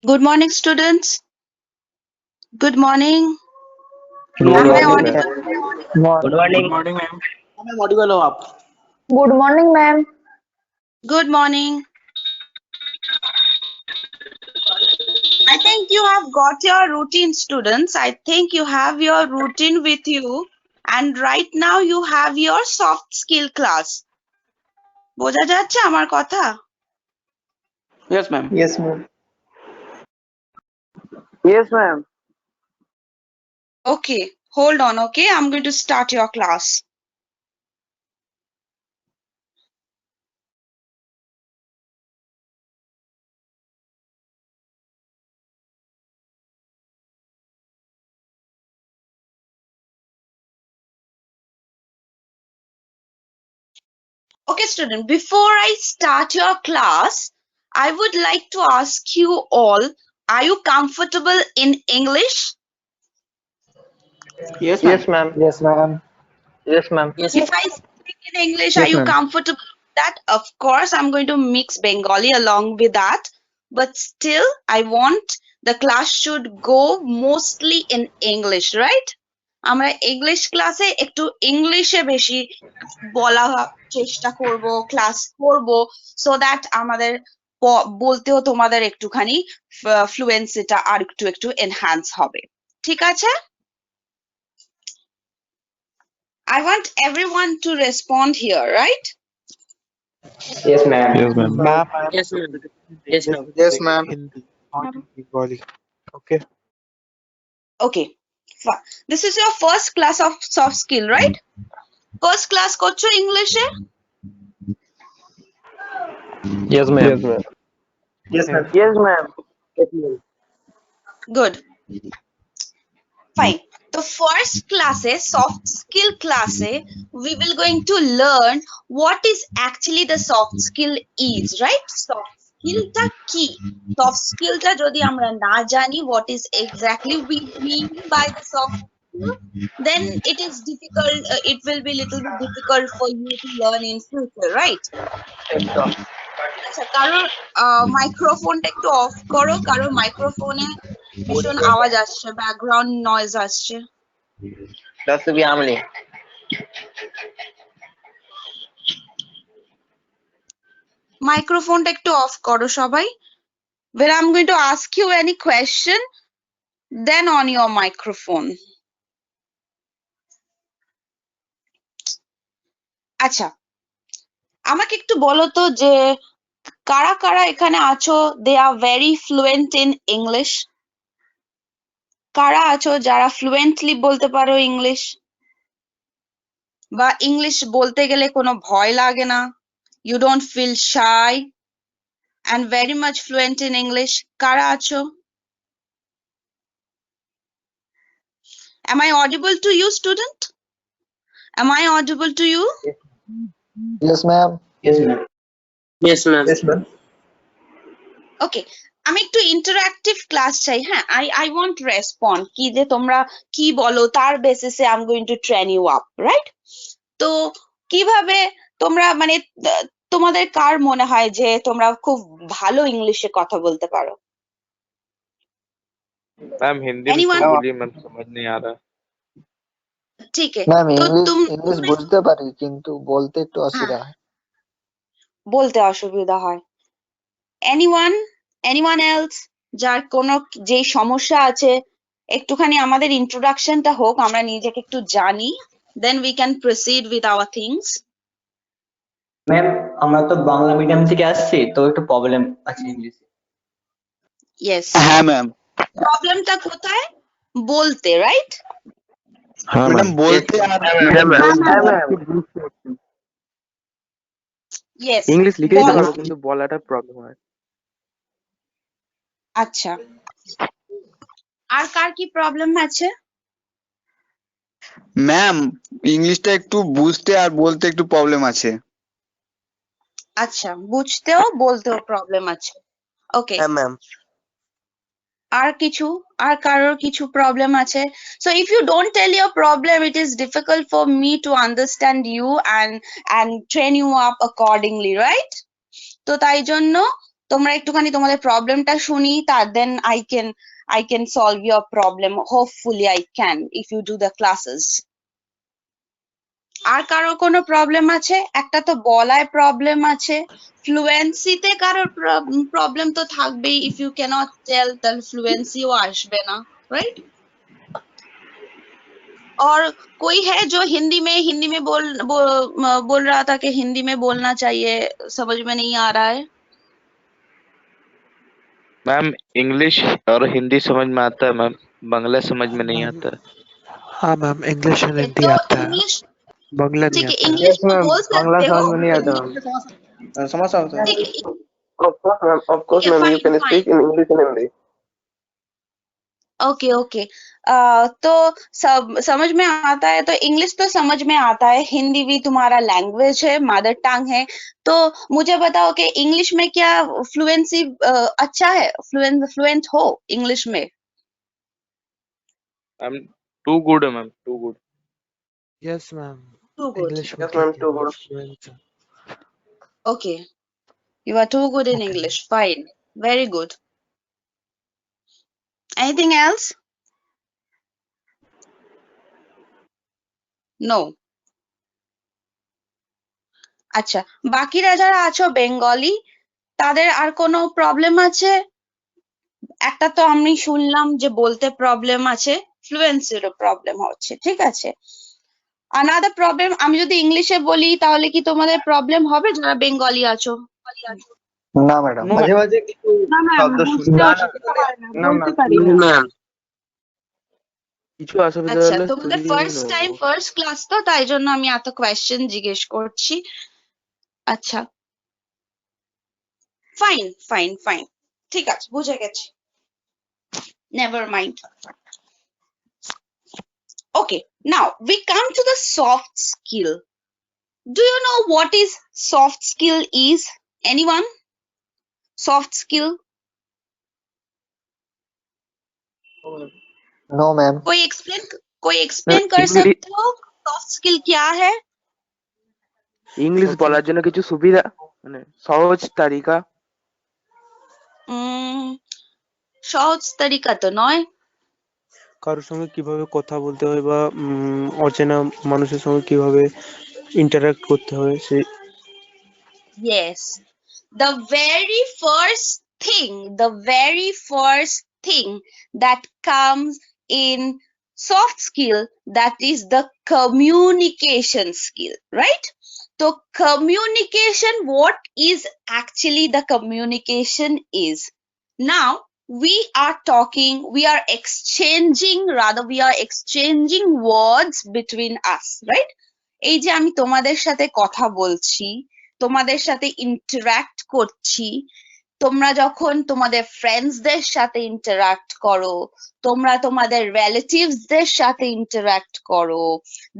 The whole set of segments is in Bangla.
Good morning, students. Good morning. Good Am I morning, audible? Good Good morning. morning, ma'am. Ma'am Audible हो आप? Good morning, ma'am. Good morning. I think you have got your routine, students. I think you have your routine with you. And right now you have your soft skill class. বোঝা যাচ্ছে আমার কথা? Yes, ma'am. Yes, ma'am. Yes, ma'am. Okay, hold on, okay? I'm going to start your class. Okay, student, before I start your class, I would like to ask you all, are you comfortable in English? Yes, ma'am. Yes, ma'am. Yes, ma'am. Yes, ma'am. If I speak in English, are Yes, you ma'am. comfortable with that? Of course, I'm going to mix Bengali along with that. But still, I want the class should go mostly in English, right? আমরা ইংলিশ ক্লাসে একটু ইংলিশে বেশি বলা চেষ্টা করব, ক্লাস করব, সো দ্যাট আমাদের বলতেও তোমাদের একটুখানি ফ্লুয়েন্সিটা আর একটু একটু এনহ্যান্স হবে। ঠিক আছে? I want everyone to respond here, right? Yes, ma'am. Yes, ma'am. Ma'am. Yes, ma'am. Yes, ma'am. Yes, ma'am. Hindi, not in Bengali. Okay. Okay. This is your first class of soft skill, right? First class করছো ইংলিশে? Yes, ma'am. Yes, ma'am. Yes, ma'am. Yes, ma'am. Yes, ma'am. Good. Fine. The first class, soft skill class, we will going to learn what is actually the soft skill is, right? Soft skill ta ki? Soft skill ta jodi amra na jani what is exactly we mean by the soft skill, then it is difficult, it will be little bit difficult for you to learn in future, right? আচ্ছা, কারোর মাইক্রোফোনটা একটু অফ করো, কারোর মাইক্রোফোনে ভীষণ আওয়াজ আসছে, ব্যাকগ্রাউন্ড নয়েজ আসছে। That's to be Amli. মাইক্রোফোনটা একটু অফ করো সবাই। When I'm going to ask you any question, then on your microphone. আচ্ছা, আমাকে একটু বলো তো যে কারা কারা এখানে আছো they are very fluent in English? কারা আছো যারা ফ্লুয়েন্টলি বলতে পারো ইংলিশ, বা ইংলিশ বলতে গেলে কোনো ভয় লাগে না, you don't feel shy and very much fluent in English? কারা আছো? Am I audible to you, student? Am I audible to you? Yes, ma'am. Yes, ma'am. Yes, ma'am. Yes, ma'am. Okay, আমি একটু ইন্টারঅ্যাক্টিভ ক্লাস চাই। হ্যাঁ, I want রেসপন্ড, কি যে তোমরা কি বলো তার বেসিসে I'm going to train you up, right? তো কিভাবে তোমরা মানে তোমাদের কার মনে হয় যে তোমরা খুব ভালো ইংলিশে কথা বলতে পারো? मैम हिंदी में Anyone? तो बोलिए मैम, समझ नहीं आ रहा। ঠিক আছে, ম্যাম তো ইংলিশ বুঝতে পারি কিন্তু বলতে একটু অসুবিধা হয়। বলতে অসুবিধা হয়। anyone else যার কোনো যে সমস্যা আছে, একটুখানি আমাদের ইন্ট্রোডাকশনটা হোক, আমরা নিজেকে একটু জানি, then we can proceed with our things. Ma'am আমরা তো বাংলা মিডিয়াম থেকে আসছি, তো একটু প্রবলেম আছে ইংলিশে। Yes, হ্যাঁ ম্যাম। প্রবলেমটা কোথায়? বলতে, রাইট? হ্যাঁ ম্যাডাম বলতে আর Yes, इंग्लिश लिखे দিতে বলো। পারো কিন্তু বলাটা প্রবলেম হয়। আচ্ছা, আর কার কি প্রবলেম আছে? ম্যাম ইংলিশটা একটু বুঝতে আর বলতে একটু প্রবলেম আছে। আচ্ছা, বুঝতেও বলতেও প্রবলেম আছে। ওকে, হ্যাঁ, ম্যাম। আর কিছু, আর কারোর কিছু প্রবলেম আছে? So if you don't tell your problem, it is difficult for me to understand you and train you up accordingly, right? তো তাই জন্য তোমরা একটুখানি তোমাদের প্রবলেমটা শুনি, then I can solve your problem. Hopefully I can if you do the classes. আর কারো কোনো প্রবলেম আছে? একটা তো বলায় প্রবলেম আছে, ফ্লুয়েন্সিতে কারোর প্রবলেম তো থাকবেই। ইফ ইউ ক্যানট টেল তাহলে ফ্লুয়েন্সিও আসবে না, রাইট? और कोई है जो हिंदी में बोल रहा था कि हिंदी में बोलना चाहिए, समझ में नहीं आ रहा है? मैम इंग्लिश और हिंदी समझ में आता है मैम, बांग्ला समझ में नहीं आता है। हाँ मैम, इंग्लिश और हिंदी तो आता है, इंग्लिश, बांग्ला नहीं ठीक है, आता है। इंग्लिश तो बोल बांग्ला सकते हो। समझ में नहीं आता मैम। समझ आता है। ठीक है, Of course, ma'am. You can speak in English and Hindi. Okay okay. तो सब समझ में आता है, तो इंग्लिश तो समझ में आता है, हिंदी भी तुम्हारा लैंग्वेज है, मदर टंग है। तो मुझे बताओ कि इंग्लिश में क्या फ्लुएंसी अच्छा है, फ्लुएंट हो इंग्लिश में? मैम टू गुड है ma'am, too good. Yes ma'am, Too good. English में Yes, ma'am. ठीक Too है, good. fluent है। Okay, you are too good in Okay. English. Fine, very good. Anything else? No. আচ্ছা, বাকিরা যারা আছো বেঙ্গলি, তাদের আর কোনো প্রবলেম আছে? একটা তো আমি শুনলাম যে বলতে প্রবলেম আছে, ফ্লুয়েন্সিরও প্রবলেম হচ্ছে, ঠিক আছে। আনাদার প্রবলেম, আমি যদি ইংলিশে বলি তাহলে কি তোমাদের প্রবলেম হবে যারা বেঙ্গলি আছো? না ম্যাডাম, মাঝে মাঝে কিছু না ম্যাম, শব্দ বুঝতে শুনি। অসুবিধা হয় না, না বলতে ম্যাম, পারি না। ম্যাম কিছু অসুবিধা আচ্ছা, হলে তোমাদের তুলিয়ে ফার্স্ট নেবো। টাইম ফার্স্ট ক্লাস তো, তাই জন্য আমি এত কোয়েশ্চেন জিজ্ঞেস করছি। আচ্ছা, ফাইন ফাইন ফাইন, ঠিক আছে, বুঝে গেছি, never mind. Okay, now we come to the soft skill. Do you know what is soft skill is? Anyone? Soft skill? No ma'am. कोई explain कर सकते हो soft skill क्या है? ইংলিশ বলার জন্য কিছু সুবিধা, মানে সহজ তালিকা। সহজ তরিকা তো নয়। কারোর সঙ্গে কিভাবে কথা বলতে হয় বা অচেনা মানুষের সঙ্গে কিভাবে ইন্টারঅ্যাক্ট করতে হয় সেই। Yes, the very first thing that comes in soft skill, that is the communication skill, right? So communication, what is actually the communication is? Now we are exchanging words between us, right? এই যে আমি তোমাদের সাথে কথা বলছি, তোমাদের সাথে ইন্টারঅ্যাক্ট করছি, তোমরা যখন তোমাদের ফ্রেন্ডসদের সাথে ইন্টারঅ্যাক্ট করো, তোমরা তোমাদের রিলেটিভসদের সাথে ইন্টারঅ্যাক্ট করো,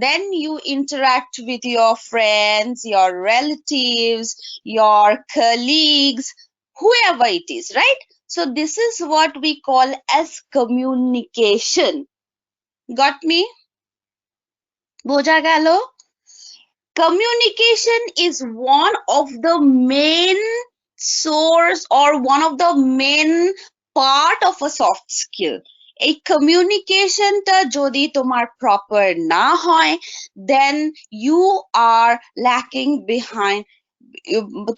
then you interact with your friends, your relatives, your colleagues, whoever it is, right? So this is what we call as communication. Got me? বোঝা গেল? Communication is one of the main source or one of the main part of a soft skill. এই কমিউনিকেশনটা যদি তোমার প্রপার না হয়, then you are lacking behind,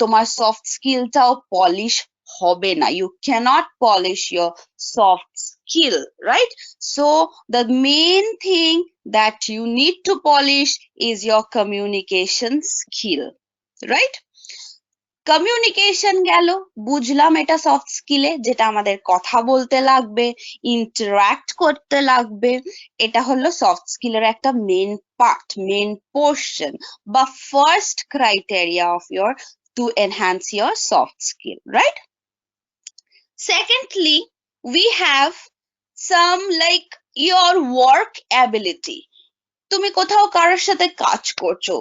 তোমার সফট স্কিলটাও পলিশ হবে না, you cannot polish your soft skill, right? So the main thing that you need to polish is your communication skill, right? Communication গেল, বুঝলাম এটা সফট স্কিলে, যেটা আমাদের কথা বলতে লাগবে, ইন্টারঅ্যাক্ট করতে লাগবে, এটা হলো সফট স্কিলের একটা মেন পার্ট, মেন পোর্শন বা first criteria of your to enhance your soft skill, right? Secondly, we have some like your work ability. তুমি কোথাও কারোর সাথে কাজ করছো,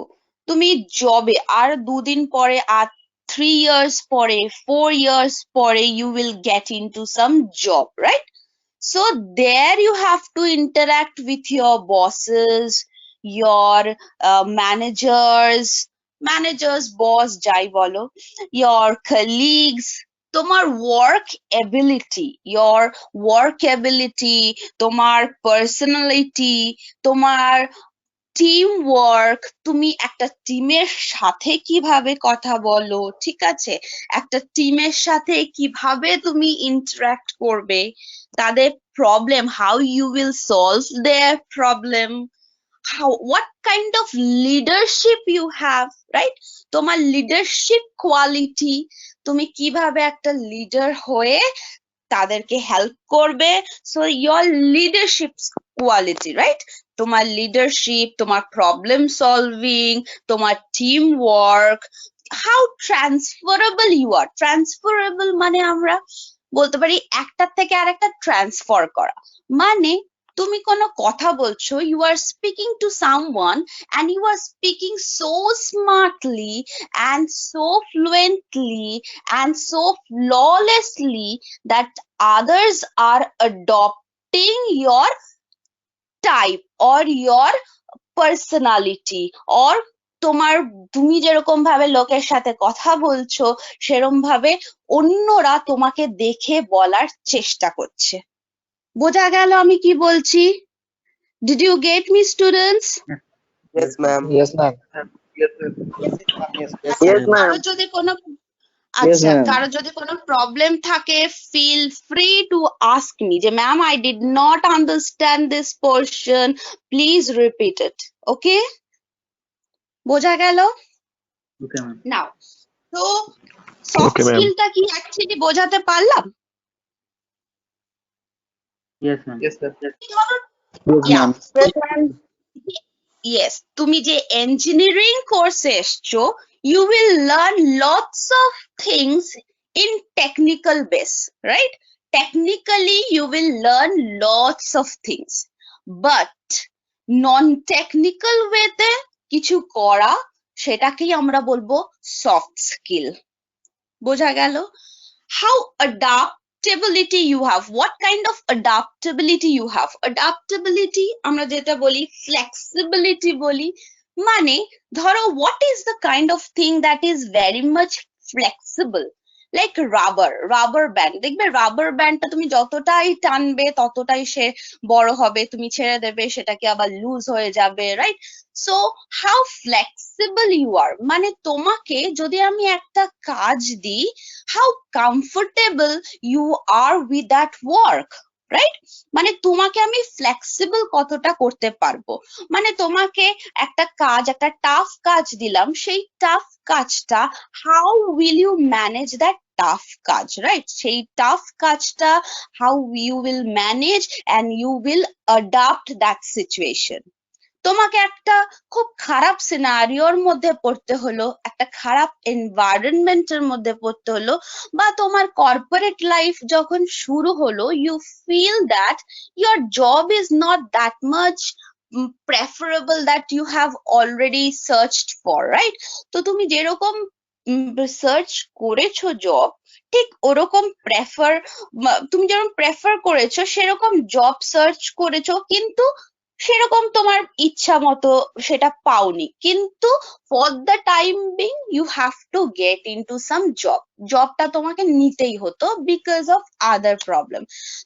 তুমি জবে আর 2 দিন পরে, আর 3 years পরে, 4 years পরে you will get into some job, right? So there you have to interact with your bosses, your managers, boss যাই বলো, your colleagues, তোমার work ability, your work ability, তোমার personality, তোমার টিম ওয়ার্ক, তুমি একটা টিমের সাথে কিভাবে কথা বলো, ঠিক আছে, একটা টিমের সাথে কিভাবে তুমি ইন্টারঅ্যাক্ট করবে, তাদের problem, how you will solve their problem, how what kind of leadership you have, right? তোমার লিডারশিপ কোয়ালিটি, তুমি কিভাবে একটা লিডার হয়ে তাদেরকে হেল্প করবে, so your leadership quality, right? তোমার লিডারশিপ, তোমার প্রবলেম সলভিং, তোমার team work, how transferable you are. Transferable মানে আমরা বলতে পারি একটার থেকে আরেকটা ট্রান্সফার করা, মানে তুমি কোনো কথা বলছো, you are speaking to someone and you are speaking so smartly and so fluently and so flawlessly that others are adopting your type or your personality, or তুমি যেরকম ভাবে লোকের সাথে কথা বলছো সেরকম ভাবে অন্যরা তোমাকে দেখে বলার চেষ্টা করছে। বোঝা গেল আমি কি বলছি? Did you get me, students? Yes, ma'am. Yes, ma'am. Yes, ma'am. কারো যদি কোনো আচ্ছা কারো যদি কোনো প্রবলেম থাকে, feel free to ask me যে ma'am I did not understand this portion, please repeat it. Okay, বোঝা গেল? Okay, ma'am. নাও তো সফট স্কিলটা কি অ্যাকচুয়ালি বোঝাতে পারলাম? Yes, ma'am. Yes, ma'am. Yeah. Yes, তুমি যে engineering কোর্সে এসছো, you will learn lots of things in technical base, right? Technically you will learn lots of things, but non-technical way তে কিছু করা, সেটাকেই আমরা বলবো সফট স্কিল। বোঝা গেল? How adaptability you have, what kind of adaptability you have. Adaptability আমরা যেটা বলি flexibility বলি, মানে ধরো what is the kind of thing that is very much flexible, like rubber band, দেখবে রাবার ব্যান্ডটা তুমি যতটাই টানবে ততটাই সে বড় হবে, তুমি ছেড়ে দেবে সেটাকে আবার লুজ হয়ে যাবে, right? So how flexible you are, মানে তোমাকে যদি আমি একটা কাজ দিই, how comfortable you are with that work, right? মানে তোমাকে আমি ফ্লেক্সিবল কতটা করতে পারবো, মানে তোমাকে একটা কাজ, একটা টাফ কাজ দিলাম, সেই টাফ কাজটা how will you manage that tough কাজ, রাইট? সেই টাফ কাজটা how you will manage and you will adapt that situation. তোমাকে একটা খুব খারাপ সিনারিওর মধ্যে পড়তে হলো, একটা খারাপ এনভায়রনমেন্টের মধ্যে পড়তে হলো, বা তোমার কর্পোরেট লাইফ যখন শুরু হলো, you feel that your job is not that much preferable that you have already searched for, right? তো তুমি যেরকম সার্চ করেছো জব, ঠিক ওরকম তুমি যেরকম প্রেফার করেছো সেরকম জব সার্চ করেছো, কিন্তু সেরকম তোমার ইচ্ছা মতো সেটা পাওনি, কিন্তু for the time being you have to get into some জবটা তোমাকে নিতেই হতো বিকজ অফ আদার প্রবলেম।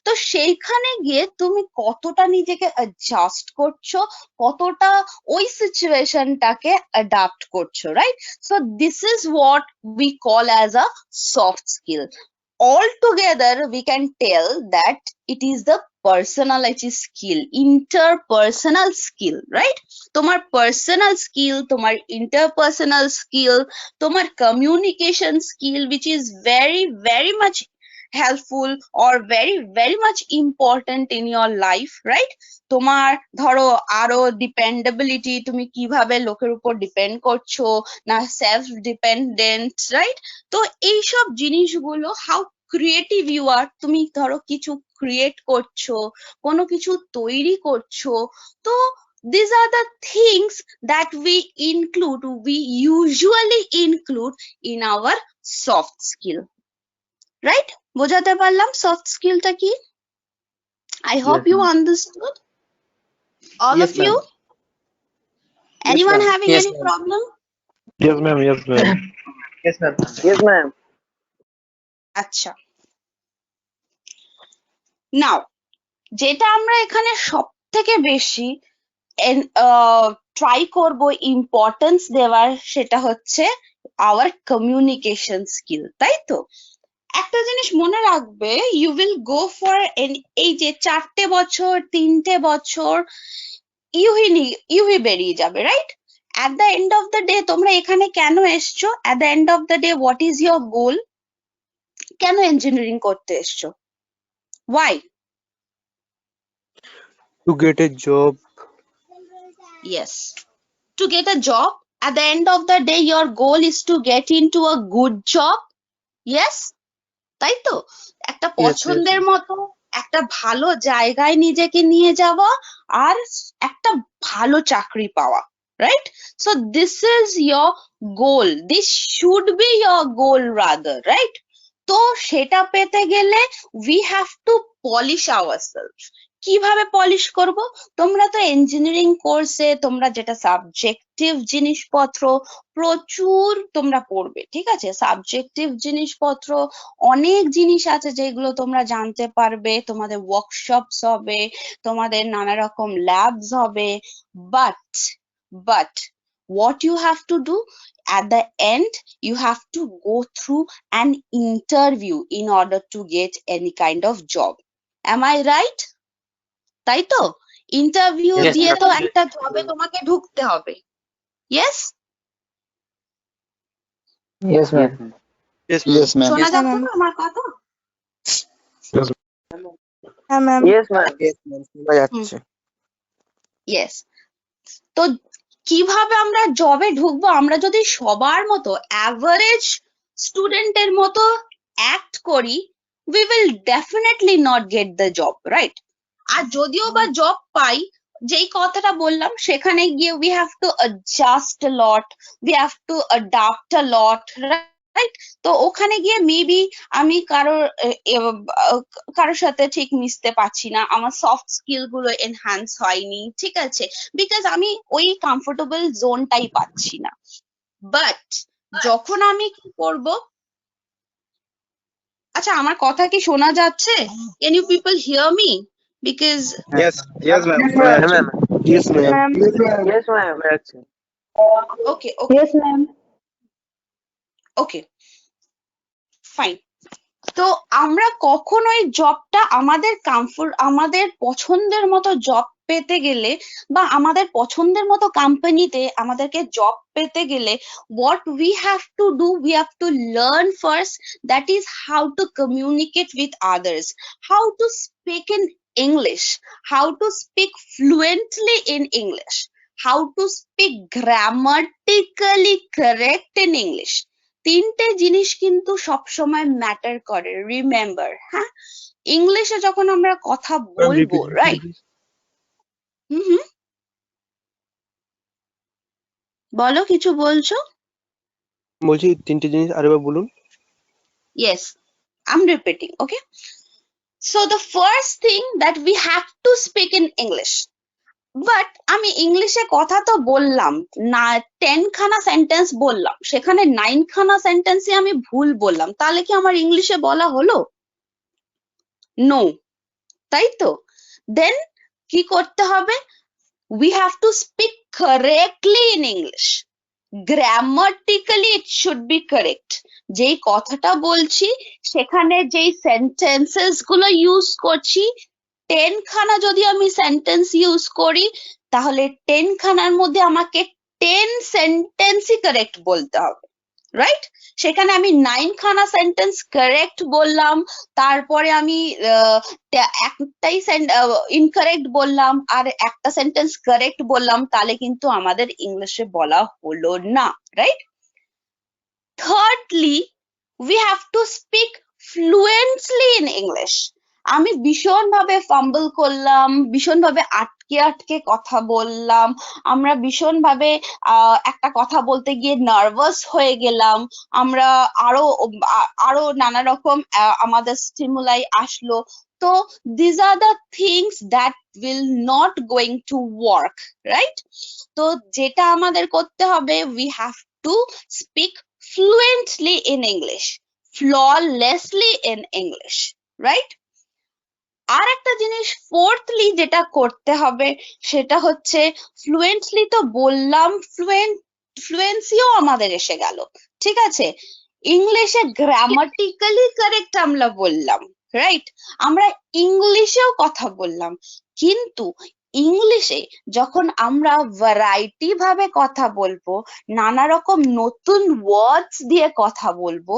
তো সেইখানে গিয়ে তুমি কতটা নিজেকে অ্যাডজাস্ট করছো, কতটা ওই সিচুয়েশনটাকে অ্যাডাপ্ট করছো, right? So this is what we call as a soft skill. Altogether we can tell that it is the personality skill, interpersonal skill, right? তোমার personal skill, তোমার interpersonal skill, তোমার communication skill, which is very very much helpful or very very much important in your life, right? তোমার ধরো আরো ডিপেন্ডেবিলিটি, তুমি কিভাবে লোকের উপর ডিপেন্ড করছো না সেলফ ডিপেন্ডেন্ট, রাইট? তো এইসব জিনিসগুলো, হাউ ক্রিয়েটিভ ইউ আর, তুমি ধরো কিছু ক্রিয়েট করছো, কোনো কিছু তৈরি করছো, তো these are the things that we usually include in our soft skill, right? বোঝাতে পারলাম সফট স্কিলটা কি? I hope you understood, all Yes, of you. ma'am. Anyone ma'am. having Yes, any ma'am. problem? Yes, ma'am. Yes, ma'am. Yes, ma'am. Yes, ma'am. আচ্ছা, নাও যেটা আমরা এখানে সব থেকে বেশি ট্রাই করব ইম্পর্টেন্স দেওয়ার, সেটা হচ্ছে আওয়ার কমিউনিকেশন স্কিল, তাই তো? একটা জিনিস মনে রাখবে, ইউ উইল গো ফর এই যে 4টে বছর 3টে বছর ইউহি বেরিয়ে যাবে, right? at the end of the day তোমরা এখানে কেন এসছো? at the end of the day what is your goal? কেন ইঞ্জিনিয়ারিং করতে এসছো? why? To get a job. Yes, to get a job. At the end of the day your goal is to get into a good job. Yes, তাই তো? একটা Yes, পছন্দের মতো একটা ভালো জায়গায় নিজেকে নিয়ে যাওয়া আর একটা ভালো চাকরি পাওয়া, right? So this is your goal, this should be your goal rather, right? তো সেটা পেতে গেলে we have to polish ourselves. কিভাবে পলিশ করব? তোমরা তো ইঞ্জিনিয়ারিং কোর্সে তোমরা যেটা সাবজেক্টিভ জিনিসপত্র প্রচুর তোমরা পড়বে, ঠিক আছে? সাবজেক্টিভ জিনিসপত্র অনেক জিনিস আছে যেগুলো তোমরা জানতে পারবে, তোমাদের ওয়ার্কশপস হবে, তোমাদের নানা রকম ল্যাবস হবে, but what you have to do at the end, you have to go through an interview in order to get any kind of job. Am I right? তাই তো? ইন্টারভিউ Yes, দিয়ে তো ma'am. একটা জবে তোমাকে ঢুকতে হবে। Yes, Yes, ma'am. Yes, ma'am. শোনা যাচ্ছে তো আমার কথা? হ্যাঁ ma'am. Yes, ma'am. Yes, ma'am. শোনা যাচ্ছে। ইয়েস। তো কিভাবে আমরা জবে ঢুকবো? আমরা যদি সবার মতো অ্যাভারেজ স্টুডেন্টের মতো অ্যাক্ট করি, we will definitely not get the job, right? আর যদিও বা জব পাই, যেই কথাটা বললাম, সেখানে গিয়ে we have to adjust a lot, we have to adapt a lot, right? তো ওখানে গিয়ে মেবি আমি কারোর সাথে ঠিক মিশতে পারছি না, আমার সফট স্কিল গুলো এনহ্যান্স হয়নি, ঠিক আছে? বিকজ আমি ওই কমফোর্টেবল জোনটাই পাচ্ছি না। বাট যখন আমি কি করব, আচ্ছা আমার কথা কি শোনা যাচ্ছে? Can you people hear me? Because Yes, ma'am. শোনা যাচ্ছে। Yes, ma'am. Yes, ma'am. Okay Yes, ma'am. Okay fine. তো আমরা কখনোই জবটা আমাদের পছন্দের মতো জব পেতে গেলে বা আমাদের পছন্দের মতো কোম্পানিতে আমাদেরকে জব পেতে গেলে what we have to do, we have to learn first, that is how to communicate with others, how to speak in English, how to speak fluently in English, how to speak grammatically correct in English. তিনটে জিনিস কিন্তু সবসময় ম্যাটার করে, রিমেম্বার। হ্যাঁ, ইংলিশে যখন আমরা কথা বলবো, রাইট? হুম, বলো, কিছু বলছো? বলছি তিনটে জিনিস আরেকবার বলুন। Yes, I'm repeating, okay? So the first thing that we have to speak in English. But আমি ইংলিশে কথা তো বললাম না, 10 খানা সেন্টেন্স বললাম, সেখানে 9 খানা সেন্টেন্সই আমি ভুল বললাম, তাহলে কি আমার ইংলিশে বলা হলো? নো, তাই তো? দেন কি করতে হবে? we have to speak correctly in English. Grammatically it should be correct. যেই কথাটা বলছি সেখানে যেই সেন্টেন্সেস গুলো ইউজ করছি, 10 খানা যদি আমি সেন্টেন্স ইউজ করি, তাহলে 10 খানার মধ্যে আমাকে 10 সেন্টেন্সই কারেক্ট বলতে হবে, রাইট? সেখানে আমি 9 খানা সেন্টেন্স কারেক্ট বললাম, তারপরে আমি একটাই ইনকারেক্ট বললাম আর একটা সেন্টেন্স কারেক্ট বললাম, তাহলে কিন্তু আমাদের ইংলিশে বলা হলো না, right? Thirdly, we have to speak fluently in English. আমি ভীষণভাবে ফাম্বল করলাম, ভীষণভাবে আটকে কথা বললাম, আমরা ভীষণভাবে একটা কথা বলতে গিয়ে নার্ভাস হয়ে গেলাম, আমরা আরো নানা রকম আমাদের স্টিমুলাই আসলো। তো these are the things that will not going to work, right? তো যেটা আমাদের করতে হবে, we have to speak fluently in English. flawlessly in English, right? আর একটা জিনিস ফোর্থলি যেটা করতে হবে সেটা হচ্ছে ফ্লুয়েন্টলি তো বললাম, ফ্লুয়েন্সিও আমাদের এসে গেল, ঠিক আছে? ইংলিশে গ্রামাটিক্যালি কারেক্ট আমরা বললাম, রাইট? আমরা ইংলিশেও কথা বললাম, কিন্তু ইংলিশে যখন আমরা ভ্যারাইটি ভাবে কথা বলবো, নানা রকম নতুন ওয়ার্ডস দিয়ে কথা বলবো,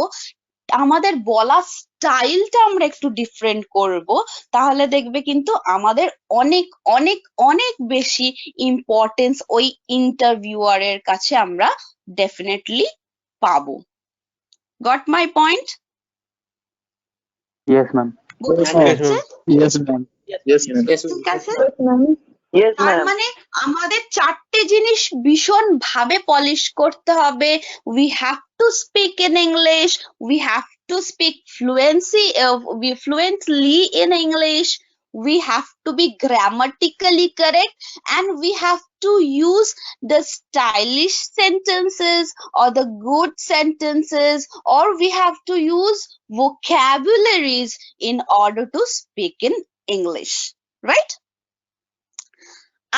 আমাদের বলার স্টাইলটা আমরা একটু ডিফারেন্ট করব, তাহলে দেখবে কিন্তু আমাদের অনেক অনেক অনেক বেশি ইম্পর্টেন্স ওই ইন্টারভিউয়ারের কাছে আমরা ডেফিনেটলি পাবো। Got my point? Yes, ma'am. বুঝতে পেরেছে? Yes, ma'am. Yes, ma'am. ঠিক আছে? Yes, তার ma'am. মানে আমাদের চারটে জিনিস ভীষণ ভাবে পলিশ করতে হবে। We have to speak in English, we have to speak fluently in English, we have to be grammatically correct, and we have to use the stylish sentences or the good sentences, or we have to use vocabularies in order to speak in English, right?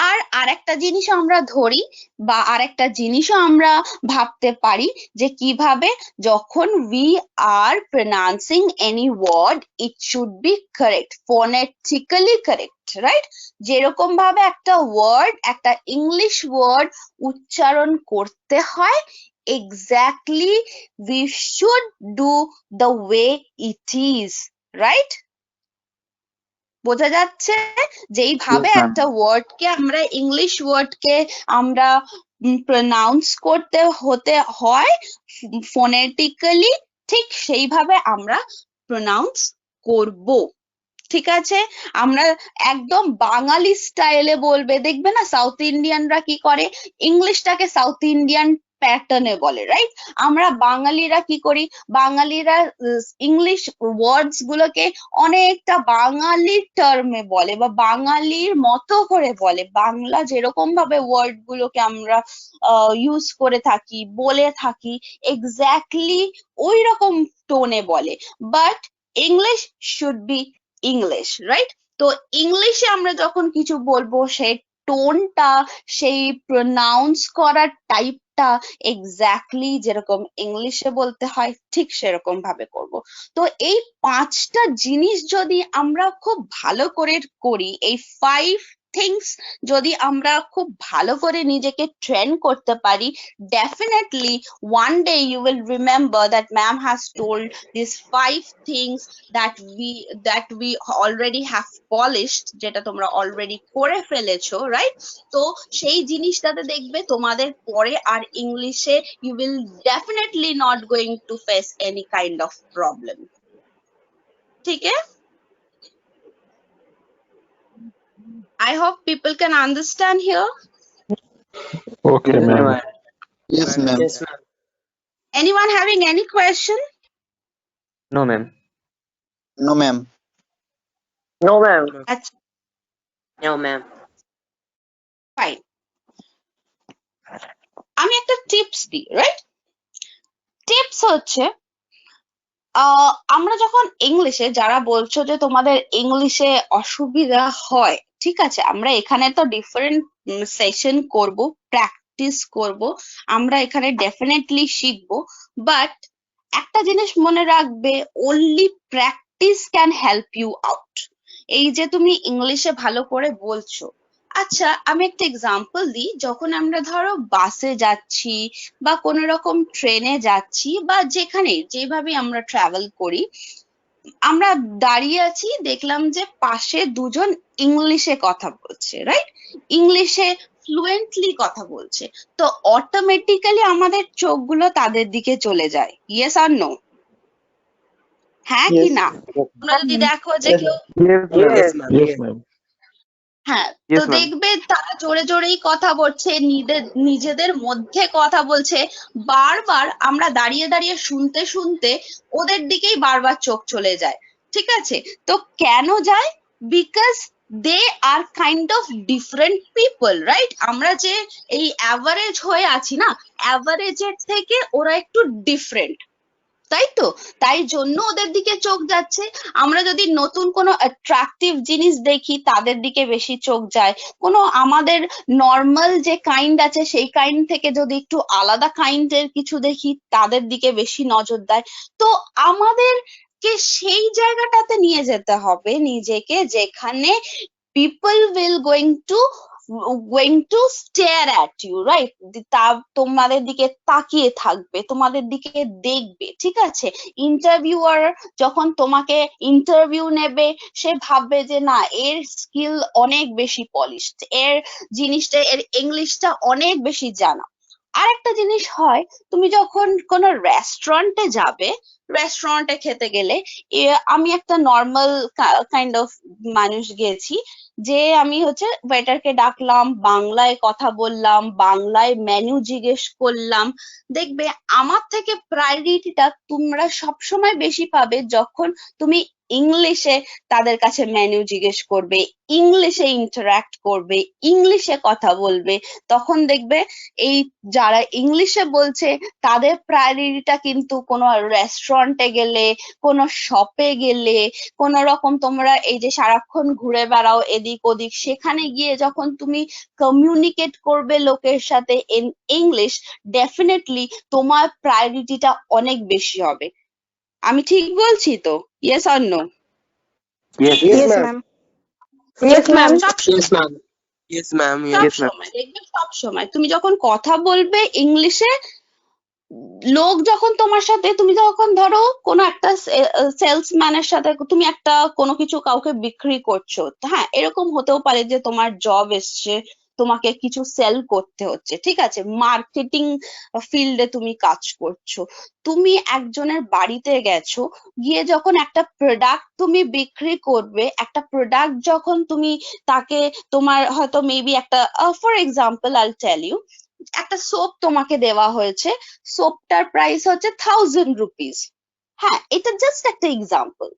আর আরেকটা জিনিস আমরা ধরি বা আরেকটা জিনিসও আমরা ভাবতে পারি যে কিভাবে যখন we are pronouncing any word it should be correct, phonetically correct, right? যেরকম ভাবে একটা ওয়ার্ড, একটা ইংলিশ ওয়ার্ড উচ্চারণ করতে হয়, exactly we should do the way it is, right? বোঝা যাচ্ছে? যেইভাবে Yes, ma'am. একটা ওয়ার্ডকে আমরা ইংলিশ ওয়ার্ডকে আমরা প্রনাউন্স করতে হতে হয় ফোনেটিক্যালি, ঠিক সেইভাবে আমরা প্রনাউন্স করব, ঠিক আছে? আমরা একদম বাঙালি স্টাইলে বলবে, দেখবে না সাউথ ইন্ডিয়ানরা কি করে, ইংলিশটাকে সাউথ ইন্ডিয়ান প্যাটার্নে বলে, রাইট? আমরা বাঙালিরা কি করি, বাঙালিরা ইংলিশ ওয়ার্ডস গুলোকে অনেকটা বাঙালি টার্মে বলে বা বাঙালির মতো করে বলে, বাংলা যেরকম ভাবে ওয়ার্ড গুলোকে আমরা ইউজ করে থাকি, বলে থাকি, এক্স্যাক্টলি ওই রকম টোনে বলে, but English should be English, right? তো ইংলিশে আমরা যখন কিছু বলবো সেই টোনটা, সেই প্রনাউন্স করার টাইপটা এক্স্যাক্টলি যেরকম ইংলিশে বলতে হয় ঠিক সেরকম ভাবে করব। তো এই 5টা জিনিস যদি আমরা খুব ভালো করে করি, এই 5 things যদি আমরা খুব ভালো করে নিজেকে ট্রেন করতে পারি, definitely one day you will remember that ma'am has told these 5 things that we already have polished, যেটা তোমরা অলরেডি করে ফেলেছো, রাইট? তো সেই জিনিসটাতে দেখবে তোমাদের পরে আর ইংলিশে you will definitely not going to face any kind of problem, ঠিক আছে? I hope people can understand here. Okay, ma'am. Yes, ma'am. Yes, ma'am. Anyone having any question? No, ma'am. No, ma'am. No, ma'am. That's No, ma'am. fine. আমি একটা টিপস দিই, রাইট? টিপস হচ্ছে আমরা যখন ইংলিশে, যারা বলছো যে তোমাদের ইংলিশে অসুবিধা হয়, ঠিক আছে, আমরা এখানে তো ডিফারেন্ট সেশন করব, প্র্যাকটিস করব, আমরা এখানে ডেফিনেটলি শিখবো, বাট একটা জিনিস মনে রাখবে, only practice can help you out. এই যে তুমি ইংলিশে ভালো করে বলছো, আচ্ছা আমি একটা এক্সাম্পল দিই, যখন আমরা ধরো বাসে যাচ্ছি বা কোনো রকম ট্রেনে যাচ্ছি বা যেখানে যেভাবে আমরা ট্রাভেল করি, আমরা দাঁড়িয়ে আছি, দেখলাম যে পাশে দুজন ইংলিশে কথা বলছে, রাইট? ইংলিশে ফ্লুয়েন্টলি কথা বলছে, তো অটোমেটিক্যালি আমাদের চোখগুলো তাদের দিকে চলে যায়, ইয়েস আর নো? হ্যাঁ কি না? তোমরা যদি দেখো যে কেউ, Yes, ma'am. Yes, ma'am. হ্যাঁ, Yes, তো ma'am. দেখবে তারা জোরে জোরেই কথা বলছে, নিজেদের মধ্যে কথা বলছে, বারবার আমরা দাঁড়িয়ে দাঁড়িয়ে শুনতে শুনতে ওদের দিকেই বারবার চোখ চলে যায়, ঠিক আছে? তো কেন যায়? Because they are kind of different people, right? আমরা যে এই অ্যাভারেজ হয়ে আছি না, অ্যাভারেজের থেকে ওরা একটু ডিফারেন্ট, তাই তো, তাই জন্য ওদের দিকে চোখ যাচ্ছে। আমরা যদি নতুন কোনো অ্যাট্রাকটিভ জিনিস দেখি তাদের দিকে বেশি চোখ যায়, কোনো আমাদের নর্মাল যে কাইন্ড আছে সেই কাইন্ড থেকে যদি একটু আলাদা কাইন্ডের কিছু দেখি তাদের দিকে বেশি নজর দেয়। তো আমাদেরকে সেই জায়গাটাতে নিয়ে যেতে হবে নিজেকে যেখানে people will going to stare at you, right? তা তোমাদের দিকে তাকিয়ে থাকবে, তোমাদের দিকে দেখবে, ঠিক আছে? ইন্টারভিউয়ার যখন তোমাকে ইন্টারভিউ নেবে সে ভাববে যে না এর স্কিল অনেক বেশি পলিশড, এর জিনিসটা এর ইংলিশটা অনেক বেশি জানা। আর একটা জিনিস হয়, তুমি যখন কোনো রেস্টুরেন্টে যাবে, রেস্টুরেন্টে খেতে গেলে আমি একটা নর্মাল কাইন্ড অফ মানুষ গেছি, যে আমি হচ্ছে ওয়েটারকে ডাকলাম, বাংলায় কথা বললাম, বাংলায় মেনু জিজ্ঞেস করলাম। দেখবে আমার থেকে প্রায়োরিটিটা তোমরা সবসময় বেশি পাবে যখন তুমি ইংলিশে তাদের কাছে মেনু জিজ্ঞেস করবে, ইংলিশে ইন্টারাক্ট করবে, ইংলিশে কথা বলবে। তখন দেখবে এই যারা ইংলিশে বলছে তাদের প্রায়োরিটিটা কিন্তু কোনো রেস্টুরেন্টে গেলে, কোনো শপে গেলে, কোনো রকম তোমরা এই যে সারাক্ষণ ঘুরে বেড়াও এদিক ওদিক, সেখানে গিয়ে যখন তুমি কমিউনিকেট করবে লোকের সাথে ইন ইংলিশ, ডেফিনেটলি তোমার প্রায়োরিটিটা অনেক বেশি হবে। আমি ঠিক বলছি তো? Yes or no? Yes, ma'am. Yes, ma'am. Yes, ma'am. Yes, ma'am. সব সময় দেখবে, সব সময় তুমি যখন কথা বলবে ইংলিশে, লোক যখন তোমার সাথে, তুমি যখন ধরো কোনো একটা সেলসম্যানের সাথে তুমি একটা কোনো কিছু কাউকে বিক্রি করছো, হ্যাঁ এরকম হতেও পারে যে তোমার জব এসছে, তোমাকে কিছু সেল করতে হচ্ছে, ঠিক আছে, মার্কেটিং ফিল্ডে তুমি কাজ করছো, তুমি একজনের বাড়িতে গেছো, গিয়ে যখন একটা প্রোডাক্ট তুমি বিক্রি করবে, একটা প্রোডাক্ট যখন তুমি তাকে, তোমার হয়তো মেবি একটা for example I tell you, একটা সোপ তোমাকে দেওয়া হয়েছে, সোপটার প্রাইস হচ্ছে 1000 রুপিস। হ্যাঁ, এটা জাস্ট একটা এক্সাম্পল।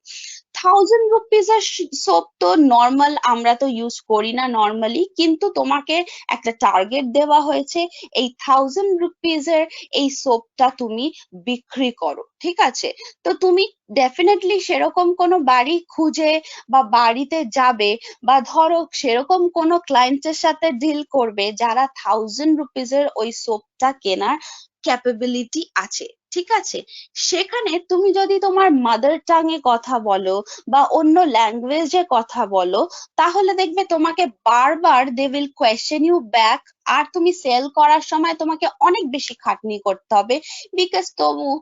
1000 রুপিস এর সোপ তো নর্মাল আমরা তো ইউজ করি না নর্মালি, কিন্তু তোমাকে একটা টার্গেট দেওয়া হয়েছে, এই 1000 রুপিস এর এই সোপটা তুমি বিক্রি করো, ঠিক আছে? তো তুমি ডেফিনেটলি সেরকম কোনো বাড়ি খুঁজে বা বাড়িতে যাবে, বা ধরো সেরকম কোনো ক্লায়েন্টের সাথে ডিল করবে যারা 1000 রুপিস এর ওই সোপটা কেনার ক্যাপাবিলিটি আছে, ঠিক আছে? সেখানে তুমি যদি তোমার মাদার টাং এ কথা বলো বা অন্য ল্যাঙ্গুয়েজে কথা বলো, তাহলে দেখবে তোমাকে বারবার they will question you back, আর তুমি সেল করার সময় তোমাকে অনেক বেশি খাটনি করতে হবে, বিকজ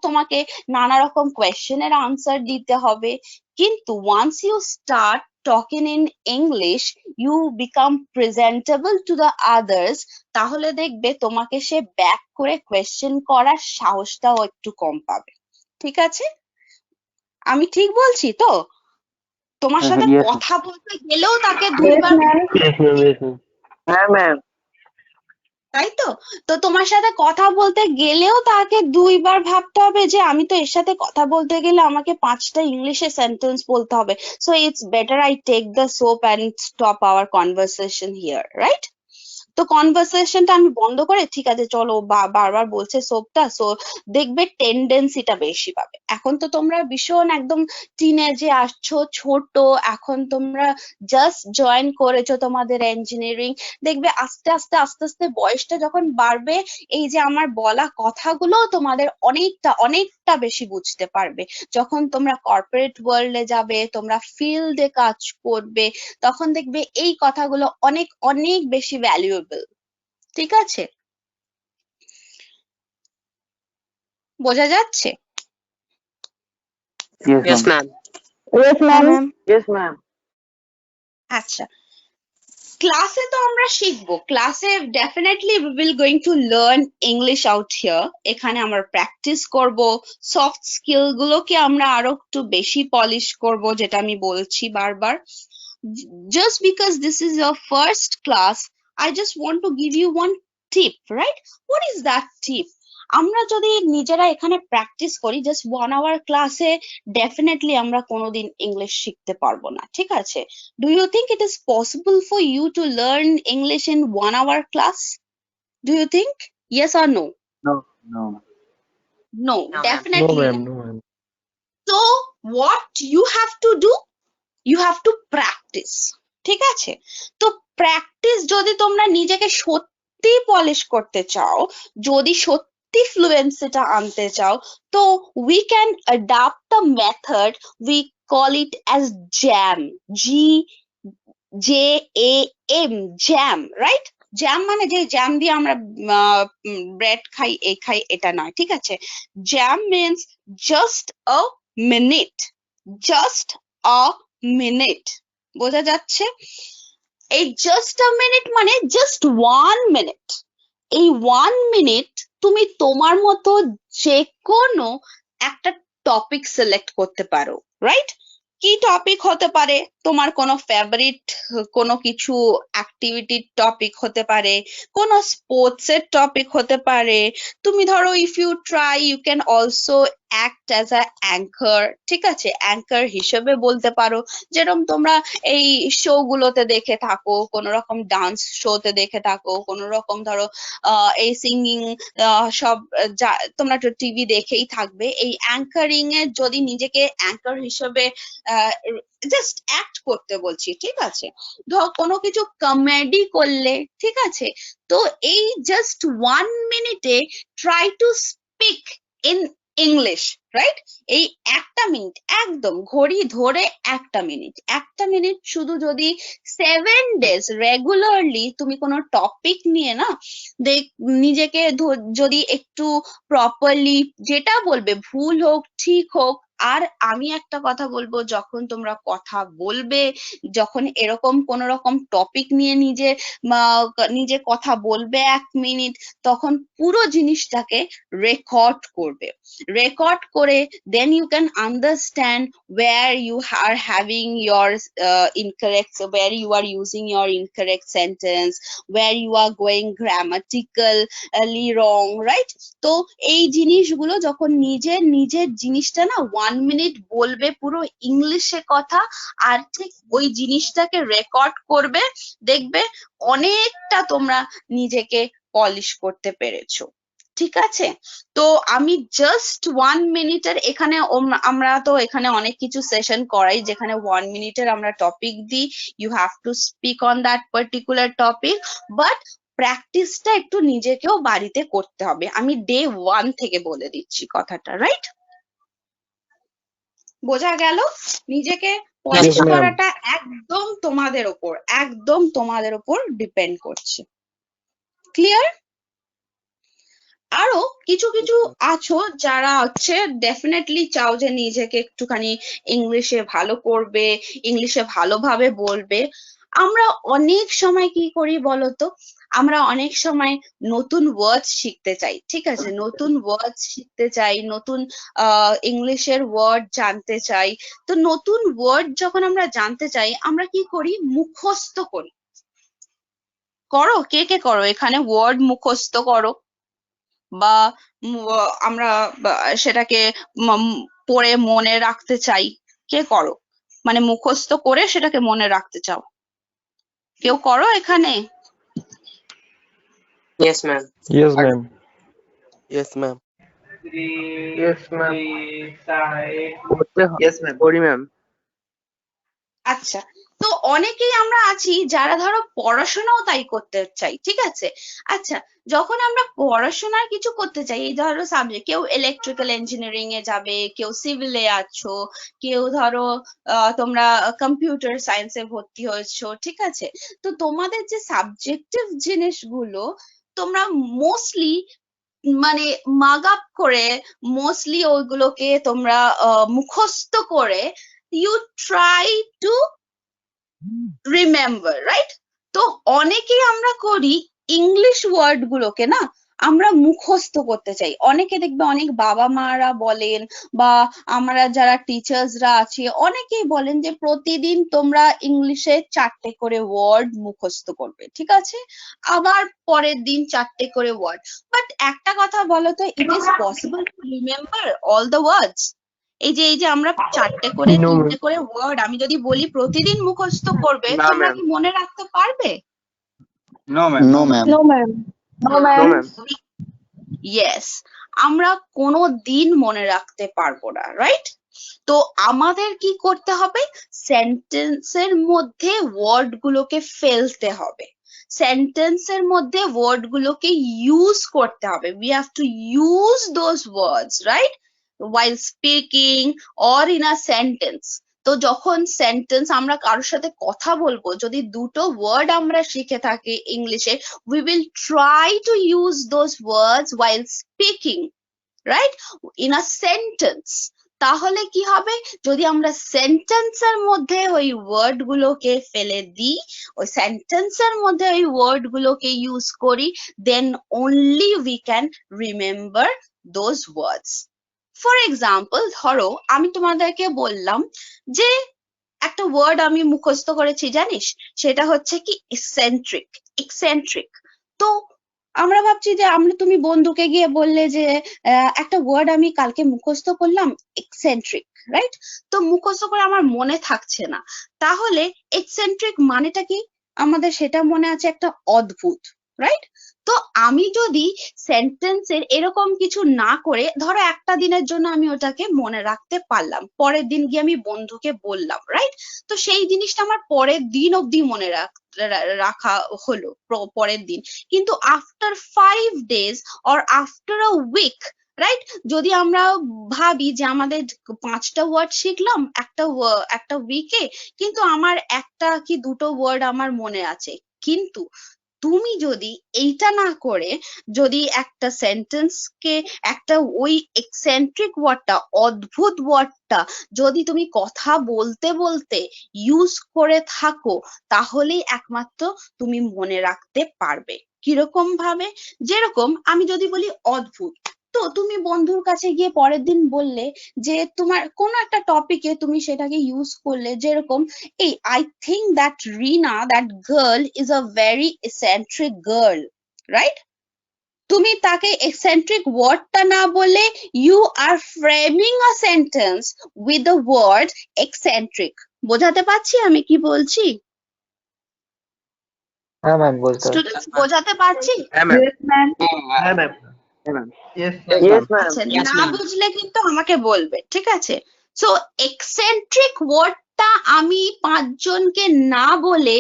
তোমাকে নানা রকম কোয়েশ্চেনের আনসার দিতে হবে। কিন্তু once you start talking in English, you become presentable to the others, তাহলে দেখবে তোমাকে সে ব্যাক করে কোয়েশ্চেন করার সাহসটাও একটু কম পাবে, ঠিক আছে? আমি ঠিক বলছি তো? তোমার সাথে Yes, কথা বলতে গেলেও তাকে Yes, দুইবার, ma'am. ma'am. তাই তো? তো তোমার সাথে কথা বলতে গেলেও তাকে দুইবার ভাবতে হবে যে আমি তো এর সাথে কথা বলতে গেলে আমাকে 5টা ইংলিশে সেন্টেন্স বলতে হবে, so it's better I take the soap and stop our conversation here, right? তো কনভারসেশনটা আমি বন্ধ করে, ঠিক আছে চলো, বারবার বলছে সোপটা, সো দেখবে টেন্ডেন্সিটা বেশি পাবে। এখন তো তোমরা ভীষণ একদম টিনেজে আসছো, ছোট, এখন তোমরা জাস্ট জয়েন করেছো তোমাদের ইঞ্জিনিয়ারিং, দেখবে আস্তে আস্তে আস্তে আস্তে বয়সটা যখন বাড়বে, এই যে আমার বলা কথাগুলো তোমাদের অনেকটা অনেকটা বেশি বুঝতে পারবে। যখন তোমরা কর্পোরেট ওয়ার্ল্ডে যাবে, তোমরা ফিল্ডে কাজ করবে, তখন দেখবে এই কথাগুলো অনেক অনেক বেশি ভ্যালুয়েবল, ঠিক আছে? বোঝা যাচ্ছে? Yes, ma'am. Yes, ma'am. Yes, ma'am. আচ্ছা, ক্লাসে তো আমরা শিখবো, ক্লাসে definitely we will going to learn English out here. এখানে আমরা প্র্যাকটিস করব, সফট স্কিল গুলোকে আমরা আরো একটু বেশি পলিশ করব, যেটা আমি বলছি বারবার। Just because this is your first class, I just want to give you one tip, right? What is that tip? আমরা যদি নিজেরা এখানে প্র্যাকটিস করি, জাস্ট 1 hour ক্লাসে ডেফিনেটলি আমরা কোনোদিন ইংলিশ শিখতে পারবো না, ঠিক আছে? Do you think it is possible for you to learn English in 1 hour class? Do you think? Yes or no? No. No, No, ma'am. No, definitely ma'am. not. No, ma'am. So what you have to do, you have to practice, ঠিক আছে? তো প্র্যাকটিস যদি তোমরা নিজেকে সত্যি পলিশ করতে চাও, যদি সত্যি ফ্লুয়েন্সিটা আনতে চাও, তো we can adopt the method, we call it as jam, J-A-M, jam, right? Jam মানে যে জ্যাম দিয়ে আমরা ব্রেড খাই, খাই, এটা নয়, ঠিক আছে? Jam means just a minute, just a minute, বোঝা যাচ্ছে? এই জাস্ট আ মিনিট মানে জাস্ট 1 মিনিট। এই 1 মিনিট তুমি তোমার মতো যে কোনো একটা টপিক সিলেক্ট করতে পারো, রাইট? কি টপিক হতে পারে? তোমার কোনো ফেভারিট কোনো কিছু অ্যাক্টিভিটির টপিক হতে পারে, কোনো স্পোর্টস এর টপিক হতে পারে। তুমি ধরো if you try, you can also act as a anchor, ঠিক আছে? অ্যাঙ্কার হিসেবে বলতে পারো, যেরকম তোমরা এই শো গুলোতে দেখে থাকো, কোনো রকম ডান্স শোতে দেখে থাকো, কোনো রকম ধরো এই সিঙ্গিং সব তোমরা তো টিভি দেখেই থাকবে। এই অ্যাঙ্কারিং এর যদি নিজেকে অ্যাঙ্কার হিসেবে জাস্ট অ্যাক্ট করতে বলছি, ঠিক আছে? ধর কোনো কিছু কমেডি করলে, ঠিক আছে? তো এই জাস্ট 1 মিনিটে try to speak in English, right? এই একটা মিনিট, একদম ঘড়ি ধরে একটা মিনিট শুধু যদি 7 ডেজ রেগুলারলি তুমি কোনো টপিক নিয়ে না নিজেকে যদি একটু প্রপারলি, যেটা বলবে ভুল হোক ঠিক হোক, আর আমি একটা কথা বলবো, যখন তোমরা কথা বলবে, যখন এরকম কোন রকম টপিক নিয়ে নিজে কথা বলবে 1 মিনিট, তখন পুরো জিনিসটাকে রেকর্ড করবে। রেকর্ড করে then you can understand where you are having your incorrect, where you are using your incorrect sentence, where you are going grammatically wrong, right? তো এই জিনিসগুলো যখন নিজের জিনিসটা না 1 মিনিট বলবে পুরো ইংলিশে কথা, আর ঠিক ওই জিনিসটাকে রেকর্ড করবে, দেখবে অনেকটা তোমরা নিজেকে পলিশ করতে পেরেছো, ঠিক আছে? তো আমি জাস্ট 1 মিনিটের এখানে আমরা তো এখানে অনেক কিছু সেশন করাই, যেখানে 1 মিনিটের আমরা টপিক দিই, you have to speak on that particular topic, but প্র্যাকটিসটা একটু নিজেকেও বাড়িতে করতে হবে। আমি ডে 1 থেকে বলে দিচ্ছি কথাটা, রাইট? বোঝা গেল? নিজেকে পলিশ ma'am. করাটা একদম তোমাদের উপর ডিপেন্ড করছে। ক্লিয়ার? আরো কিছু আছো যারা হচ্ছে ডেফিনেটলি চাও যে নিজেকে একটুখানি ইংলিশে ভালো করবে, ইংলিশে ভালোভাবে বলবে। আমরা অনেক সময় কি করি বলতো? আমরা অনেক সময় নতুন ওয়ার্ডস শিখতে চাই, ঠিক আছে? নতুন ওয়ার্ডস শিখতে চাই, নতুন ইংলিশের ওয়ার্ড জানতে চাই। তো নতুন ওয়ার্ড যখন আমরা জানতে চাই, আমরা কি করি? মুখস্থ করি। করো? কে করো এখানে ওয়ার্ড মুখস্থ করো? বা আমরা সেটাকে পড়ে মনে রাখতে চাই, কে করো? মানে মুখস্থ করে সেটাকে মনে রাখতে চাও, কেউ করো এখানে? Yes, ma'am. Yes, ma'am. Yes, ma'am. Yes, ma'am. Yes, ma'am. Sorry, ma'am. আচ্ছা, তো অনেকেই আমরা আছি যারা ধরো পড়াশোনাও তাই করতে চাই, ঠিক আছে? আচ্ছা, যখন আমরা পড়াশোনার কিছু করতে চাই, এই ধরো সাবজেক্ট, কেউ ইলেকট্রিক্যাল ইঞ্জিনিয়ারিং এ যাবে, কেউ সিভিলে আছো, কেউ ধরো তোমরা কম্পিউটার সায়েন্সে ভর্তি হয়েছো, ঠিক আছে? তো তোমাদের যে সাবজেক্টিভ জিনিসগুলো তোমরা মোস্টলি মানে মাগ আপ করে, মোস্টলি ওইগুলোকে তোমরা মুখস্থ করে you try to remember, right? তো অনেকেই আমরা করি ইংলিশ ওয়ার্ড গুলোকে না আমরা মুখস্থ করতে চাই। অনেকে দেখবে, অনেক বাবা মারা বলেন বা আমরা যারা টিচার্সরা আছি, অনেকেই বলেন যে প্রতিদিন তোমরা ইংলিশে 4টে করে ওয়ার্ড মুখস্থ করবে, ঠিক আছে? আবার পরের দিন 4টে করে ওয়ার্ড। বাট একটা কথা বলো তো, it is possible to remember all the words? এই যে আমরা 4টে করে 3টে করে ওয়ার্ড আমি যদি বলি প্রতিদিন মুখস্থ করবে, না, তোমরা ma'am. কি মনে রাখতে পারবে? No, ma'am. No, ma'am. No, ma'am. Yes, আমরা কোনো দিন মনে রাখতে পারবো না, রাইট? তো আমাদের কি করতে হবে, সেন্টেন্সের মধ্যে ওয়ার্ড গুলোকে ফেলতে হবে, সেন্টেন্সের মধ্যে ওয়ার্ড গুলোকে ইউজ করতে হবে, we have to use those words, right, while speaking or in a sentence. তো যখন সেন্টেন্স আমরা কারোর সাথে কথা বলবো, যদি দুটো ওয়ার্ড আমরা শিখে থাকি ইংলিশে, we will try to use those words while speaking, right, in a sentence. তাহলে কি হবে, যদি আমরা সেন্টেন্সের মধ্যে ওই ওয়ার্ড গুলোকে ফেলে দিই, ওই সেন্টেন্সের মধ্যে ওই ওয়ার্ড গুলোকে ইউজ করি, then only we can remember those words. For example, ধরো আমি তোমাদেরকে বললাম যে একটা ওয়ার্ড আমি মুখস্থ করেছি, জানিস, সেটা হচ্ছে কি এক্সেন্ট্রিক, এক্সেন্ট্রিক। তো আমরা ভাবছি যে তুমি বন্ধুকে গিয়ে বললে যে একটা ওয়ার্ড আমি কালকে মুখস্থ করলাম, এক্সেন্ট্রিক, রাইট? তো মুখস্থ করে আমার মনে থাকছে না, তাহলে এক্সেন্ট্রিক মানেটা কি আমাদের সেটা মনে আছে, একটা অদ্ভুত, রাইট? তো আমি যদি সেন্টেন্সের এরকম কিছু না করে, ধরো একটা দিনের জন্য আমি ওটাকে মনে রাখতে পারলাম, পরের দিন গিয়ে আমি বন্ধুকে বললাম, রাইট? তো সেই জিনিসটা আমার পরের দিন অব্দি মনে রাখা হলো, পরের দিন। কিন্তু after 5 days or after a week, right, যদি আমরা ভাবি যে আমাদের 5টা ওয়ার্ড শিখলাম একটা উইকে, কিন্তু আমার একটা কি দুটো ওয়ার্ড আমার মনে আছে, কিন্তু তুমি যদি এইটা না করে যদি একটা সেন্টেন্সকে একটা ওই এক্সেন্ট্রিক ওয়ার্ডটা, অদ্ভুত ওয়ার্ডটা যদি তুমি কথা বলতে বলতে ইউজ করে থাকো, তাহলেই একমাত্র তুমি মনে রাখতে পারবে। কিরকম ভাবে, যেরকম আমি যদি বলি অদ্ভুত, তো তুমি বন্ধুর কাছে গিয়ে পরের দিন বললে যে তোমার কোন একটা টপিকে তুমি সেটাকে ইউজ করলে, যেরকম এই I think that Rina, that girl is a very eccentric girl, right? তুমি তাকে eccentric ওয়ার্ডটা না বলে you are framing a sentence with the word eccentric. বোঝাতে পারছি আমি কি বলছি? হ্যাঁ ম্যাম, বলতে পারছি। স্টুডেন্টস বোঝাতে পারছি? হ্যাঁ ম্যাম। Yes, ma'am. হ্যাঁ ম্যাম। Yes, ma'am. আচ্ছা, না বুঝলে কিন্তু আমাকে বলবে, ঠিক আছে? সো এক্সেন্ট্রিক ওয়ার্ডটা আমি 5 জনকে না বলে,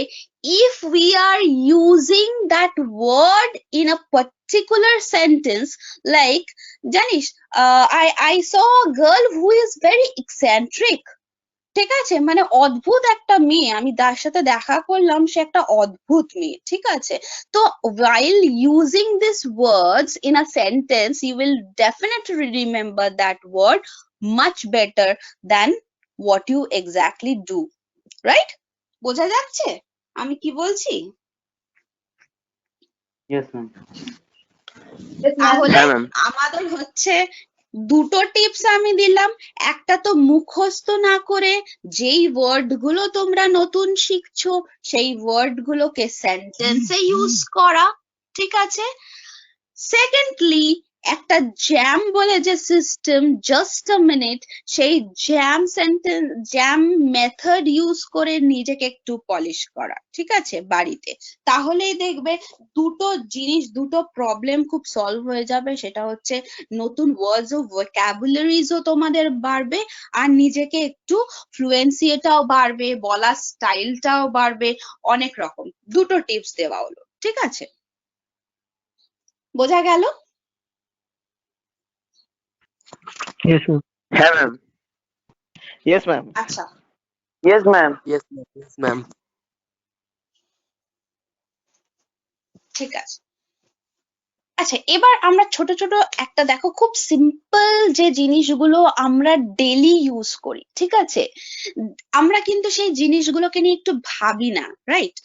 if we are using that word in a particular sentence, like জানিস, I saw a girl who is very eccentric, ঠিক আছে, মানে অদ্ভুত একটা মেয়ে, আমি তার সাথে দেখা করলাম, সে একটা অদ্ভুত মেয়ে, ঠিক আছে? তো while using these words in a sentence, you will definitely remember that word much better than what you exactly do, right? বোঝা যাচ্ছে আমি কি বলছি? Yes, ma'am. Yes, ma'am. তাহলে হ্যাঁ ম্যাম। আমাদের হচ্ছে দুটো টিপস আমি দিলাম, একটা তো মুখস্থ না করে যেই ওয়ার্ড গুলো তোমরা নতুন শিখছো সেই ওয়ার্ড গুলোকে সেন্টেন্সে ইউজ করা, ঠিক আছে? সেকেন্ডলি, একটা জ্যাম বলে যে সিস্টেম, জাস্ট আ মিনিট, সেই জ্যাম মেথড ইউজ করে নিজেকে একটু পলিশ করা, ঠিক আছে, বাড়িতে। তাহলেই দেখবে দুটো জিনিস, দুটো প্রবলেম খুব সলভ হয়ে যাবে। সেটা হচ্ছে নতুন ওয়ার্ডস ও ভোকাবুলারিজও তোমাদের বাড়বে, আর নিজেকে একটু ফ্লুয়েন্সিটাও বাড়বে, বলার স্টাইলটাও বাড়বে, অনেক রকম দুটো টিপস দেওয়া হলো, ঠিক আছে? বোঝা গেল? Yes, ma'am. হ্যাঁ ম্যাম। Yes, ma'am. আচ্ছা, Yes, ma'am. Yes, ma'am. ঠিক আছে। আচ্ছা, এবার আমরা ছোট ছোট একটা, দেখো, খুব সিম্পল যে জিনিসগুলো আমরা ডেইলি ইউজ করি, ঠিক আছে, আমরা কিন্তু সেই জিনিসগুলোকে নিয়ে একটু ভাবি না, রাইট?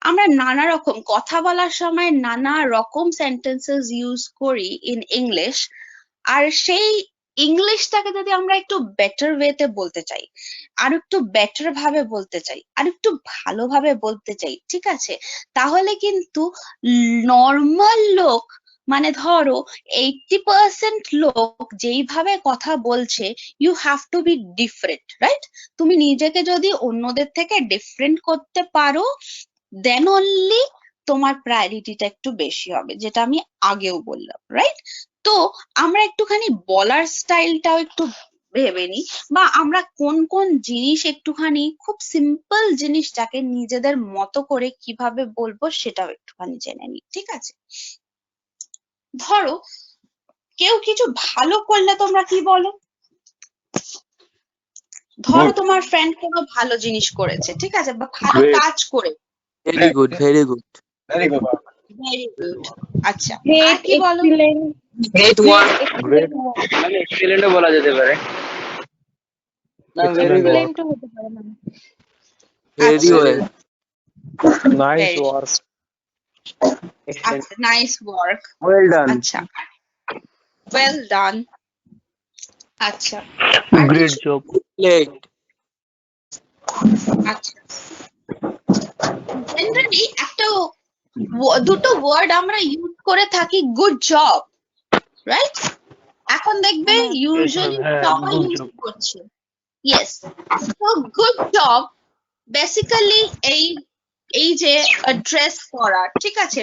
আমরা নানা রকম কথা বলার সময় নানা রকম সেন্টেন্সেস ইউজ করি ইন ইংলিশ, আর সেই ইংলিশটাকে যদি আমরা একটু বেটার ওয়েতে বলতে চাই, আর একটু বেটার ভাবে বলতে চাই, আর একটু ভালোভাবে বলতে চাই, ঠিক আছে, তাহলে কিন্তু নর্মাল লোক, মানে ধরো 80% লোক যেইভাবে কথা বলছে, you have to be different, right? তুমি নিজেকে যদি অন্যদের থেকে ডিফারেন্ট করতে পারো, দেন অনলি তোমার প্রায়োরিটিটা একটু বেশি হবে, যেটা আমি আগেও বললাম, রাইট? তো আমরা একটুখানি বলার স্টাইলটাও একটু ভেবে নিই, বা আমরা কোন কোন জিনিস একটুখানি খুব সিম্পল জিনিসটাকে নিজেদের মতো করে কিভাবে বলবো সেটাও একটুখানি জেনে নিই, ঠিক আছে? ধরো কেউ কিছু ভালো করলে তোমরা কি বলো? ধরো তোমার ফ্রেন্ড কোনো ভালো জিনিস করেছে, ঠিক আছে, বা ভালো কাজ করে। Very good, very good. Very good. আচ্ছা, আর Great, কি বলো? excellent, great work. excellent, ma'am excellent बोला जाते पारे excellent ও হতে পারে না। Very well. Nice Very work. আচ্ছা, নাইস ওয়ার্ক। वेल डन আচ্ছা, ওয়েল ডান। আচ্ছা, আর গ্রেট কিছু? জব। প্লেট। আচ্ছা, জেনারেলি একটা দুটো ওয়ার্ড আমরা ইউজ করে থাকি, গুড জব, রাইট? এখন দেখবে ইউজুয়ালি হ্যাঁ, সবাই good ইউজ job. করছে। ইয়েস, তো গুড জব বেসিক্যালি এই যে ড্রেস পরা, ঠিক আছে,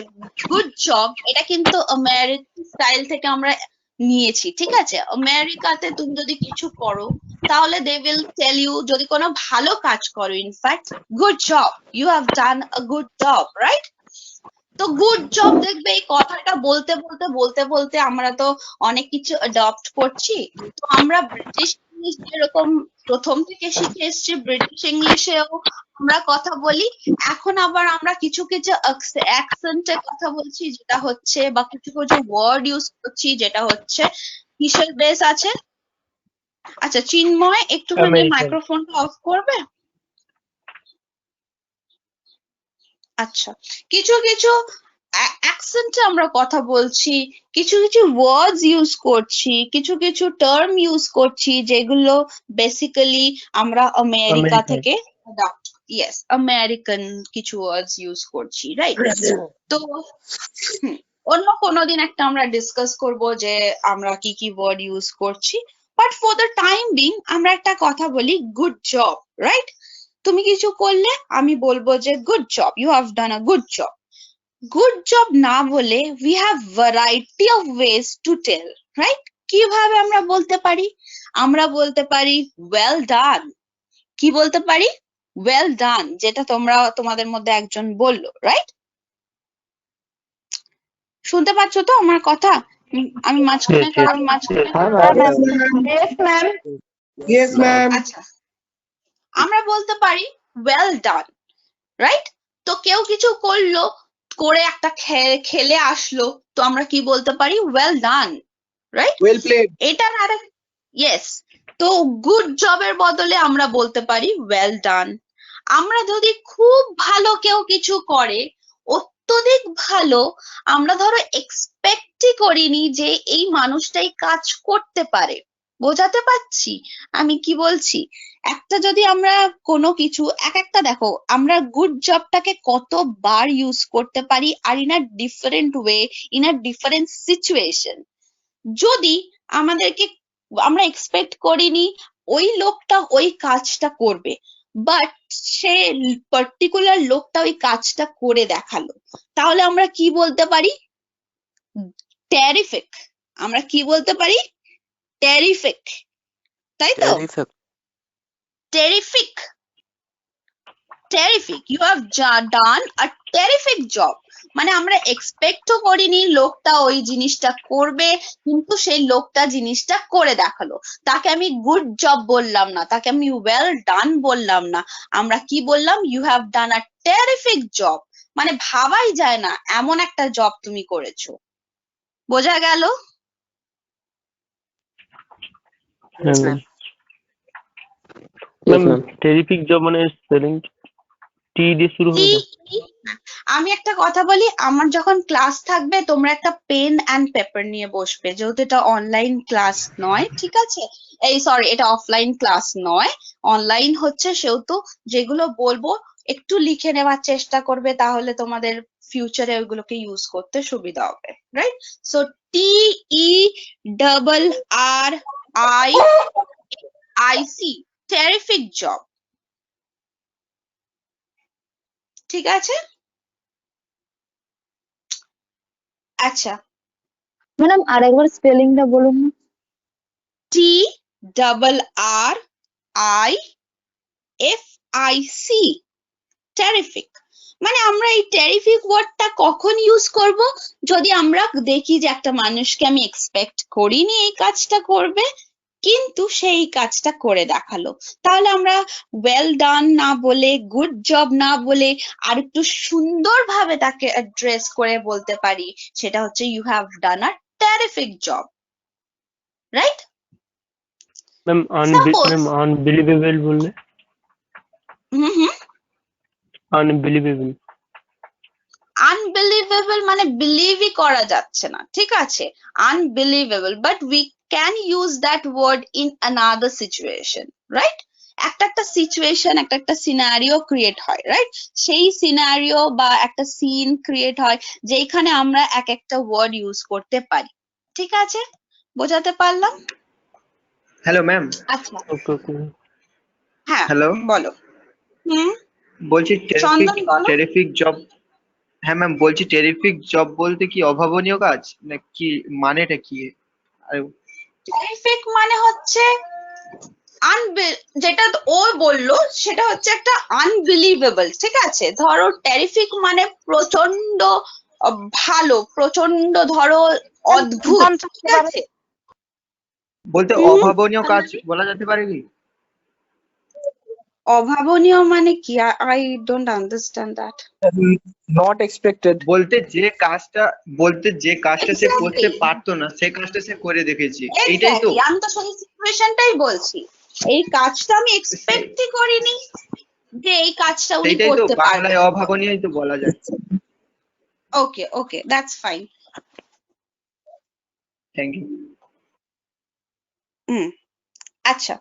গুড জব এটা কিন্তু আমেরিকান স্টাইল থেকে আমরা নিয়েছি, ঠিক আছে? আমেরিকাতে তুমি যদি কিছু করো তাহলে দে উইল টেল ইউ, যদি কোনো ভালো কাজ করো, in fact good job, you have done a good job, right? তো গুড জব দেখবে এই কথাটা বলতে বলতে বলতে বলতে আমরা তো অনেক কিছু অ্যাডপ্ট করছি। তো আমরা ব্রিটিশ ইংলিশ যেরকম প্রথম থেকে শিখে এসেছি, ব্রিটিশ ইংলিশেও আমরা কথা বলি। এখন আবার আমরা কিছু কিছু অ্যাকসেন্টে কথা বলছি, যেটা হচ্ছে, বা কিছু কিছু ওয়ার্ড ইউজ করছি যেটা হচ্ছে কিসের বেস আছে? আচ্ছা, চিন্ময় একটুখানি American. মাইক্রোফোনটা অফ করবে? আচ্ছা, কিছু কিছু অ্যাকসেন্টে আমরা কথা বলছি, কিছু কিছু ওয়ার্ডস ইউজ করছি, কিছু কিছু টার্ম ইউজ করছি যেগুলো বেসিক্যালি আমরা আমেরিকা American. থেকে অ্যাডাপ্ট, ইয়েস, আমেরিকান কিছু ওয়ার্ডস ইউজ করছি, রাইট? তো অন্য কোনোদিন একটা আমরা ডিসকাস করব যে আমরা কি কি ওয়ার্ড ইউজ করছি, but for the time being আমরা একটা কথা বলি, গুড জব, রাইট? তুমি কিছু করলে আমি বলবো যে good job, you have done a good job. Good job না বলে we have variety of ways to tell, right? কিভাবে আমরা বলতে পারি? আমরা বলতে পারি ওয়েল ডান। কি বলতে পারি? ওয়েল ডান, যেটা তোমাদের মধ্যে একজন বললো, রাইট? শুনতে পাচ্ছ তো আমার কথা? আমি মাঝখানে কারোর মাঝখানে Yes, ma'am. Yes, ma'am. আচ্ছা, আমরা বলতে পারি ওয়েল ডান, রাইট? তো কেউ কিছু করলো, করে একটা খেলে আসলো, তো আমরা কি বলতে পারি? Well done, right? Well played. এটার আরেক, ইয়েস, তো গুড জবের বদলে আমরা বলতে পারি ওয়েল ডান। আমরা যদি খুব ভালো কেউ কিছু করে, অত্যধিক ভালো, আমরা ধরো এক্সপেক্টই করিনি যে এই মানুষটাই কাজ করতে পারে। বোঝাতে পারছি আমি কি বলছি? একটা যদি আমরা কোনো কিছু একটা দেখো, আমরা গুড জবটাকে কতবার ইউজ করতে পারি, আর in a different way, in a different situation. যদি আমরা এক্সপেক্ট করিনি ওই লোকটা ওই কাজটা করবে, বাট সে পার্টিকুলার লোকটা ওই কাজটা করে দেখালো, তাহলে আমরা কি বলতে পারি? টেরিফিক। আমরা কি বলতে পারি? টেরিফিক, তাই তো? Terrific, terrific, you have done a terrific job. মানে আমরা এক্সপেক্টও করিনি লোকটা ওই জিনিসটা করবে, কিন্তু সেই লোকটা জিনিসটা করে দেখালো। তাকে আমি গুড জব বললাম না, তাকে আমি ওয়েল ডান বললাম না, আমরা কি বললাম? You have done a terrific job. মানে ভাবাই যায় না এমন একটা জব তুমি করেছো। বোঝা গেল? ম্যাম টেরিফিক জব মানে স্পেলিং টি দিয়ে শুরু হবে তো? আমি একটা কথা বলি, আমার যখন ক্লাস থাকবে তোমরা একটা পেন অ্যান্ড পেপার নিয়ে বসবে, যেহেতু এটা অনলাইন ক্লাস নয়, ঠিক আছে? এই সরি, এটা অফলাইন ক্লাস নয়, অনলাইন হচ্ছে, সেহেতু যেগুলো বলবো একটু লিখে নেওয়ার চেষ্টা করবে, তাহলে তোমাদের ফিউচারে ওইগুলোকে ইউজ করতে সুবিধা হবে, right? So TERRIFIC, terrific job, ঠিক আছে? আচ্ছা, ম্যাডাম আরেকবার স্পেলিংটা বলুন না। TERRIFIC, double R I F I C, terrific। মানে আমরা এই টেরিফিক ওয়ার্ডটা কখন ইউজ করব? যদি আমরা দেখি যে একটা মানুষকে আমি এক্সপেক্ট করিনি এই কাজটা করবে, কিন্তু সেই কাজটা করে দেখালো, তাহলে আমরা ওয়েল ডান না বলে, গুড জব না বলে, আর একটু সুন্দরভাবে তাকে অ্যাড্রেস করে বলতে পারি, সেটা হচ্ছে you have done a terrific job, right? Ma'am Suppose- unbelievable বললে? Hmm, unbelievable. আনবিলিভেবল মানে বিলিভই করা যাচ্ছে না, ঠিক আছে? Unbelievable, but we can use that word in another situation, right? একটা সিচুয়েশন, একটা সিনারিও ক্রিয়েট হয়, রাইট? সেই সিনারিও বা একটা সিন ক্রিয়েট হয় যেখানে আমরা একটা ওয়ার্ড ইউজ করতে পারি, ঠিক আছে? বোঝাতে পারলাম? Hello ma'am. আচ্ছা, ওকে ওকে। হ্যাঁ হ্যালো, বলো। হুম, বলছি চন্দন বলো। Terrific job. হ্যাঁ ম্যাম, বলছি টেরিফিক জব বলতে কি অভাবনীয় কাজ, না কি মানেটা কি? টেরিফিক মানে হচ্ছে যেটা ও বললো সেটা হচ্ছে একটা আনবিলিভেবল, ঠিক আছে? ধরো টেরিফিক মানে প্রচন্ড ভালো, প্রচন্ড ধরো অদ্ভুত, ঠিক আছে? বলতে অভাবনীয় কাজ বলা যেতে পারে কি? অভাবনীয় মানে কি? I don't understand that. Not expected. বলতে যে কাজটা সে Exactly. করতে পারতো না, সেই কাজটা সে করে দেখেছে, এইটাই তো? Exactly, আমি তো সেই সিচুয়েশনটাই বলছি। এই কাজটা আমি এক্সপেক্টই করিনি যে এই কাজটা উনি সেইটাই তো করতে পারবেন। বাংলায় অভাবনীয়ই তো বলা যায়। Okay okay, that's fine. Thank you. আচ্ছা,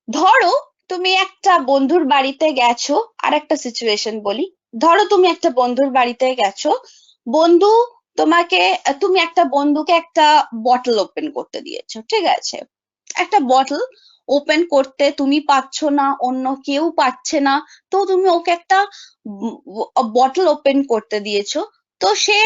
ধরো তুমি একটা বন্ধুর বাড়িতে গেছো, আর একটা সিচুয়েশন বলি। ধরো তুমি একটা বন্ধুর বাড়িতে গেছো, তুমি একটা বন্ধুকে একটা বটল ওপেন করতে দিয়েছো, ঠিক আছে? একটা বটল ওপেন করতে তুমি পারছো না, অন্য কেউ পারছে না, তো তুমি ওকে একটা বটল ওপেন করতে দিয়েছো। তো সে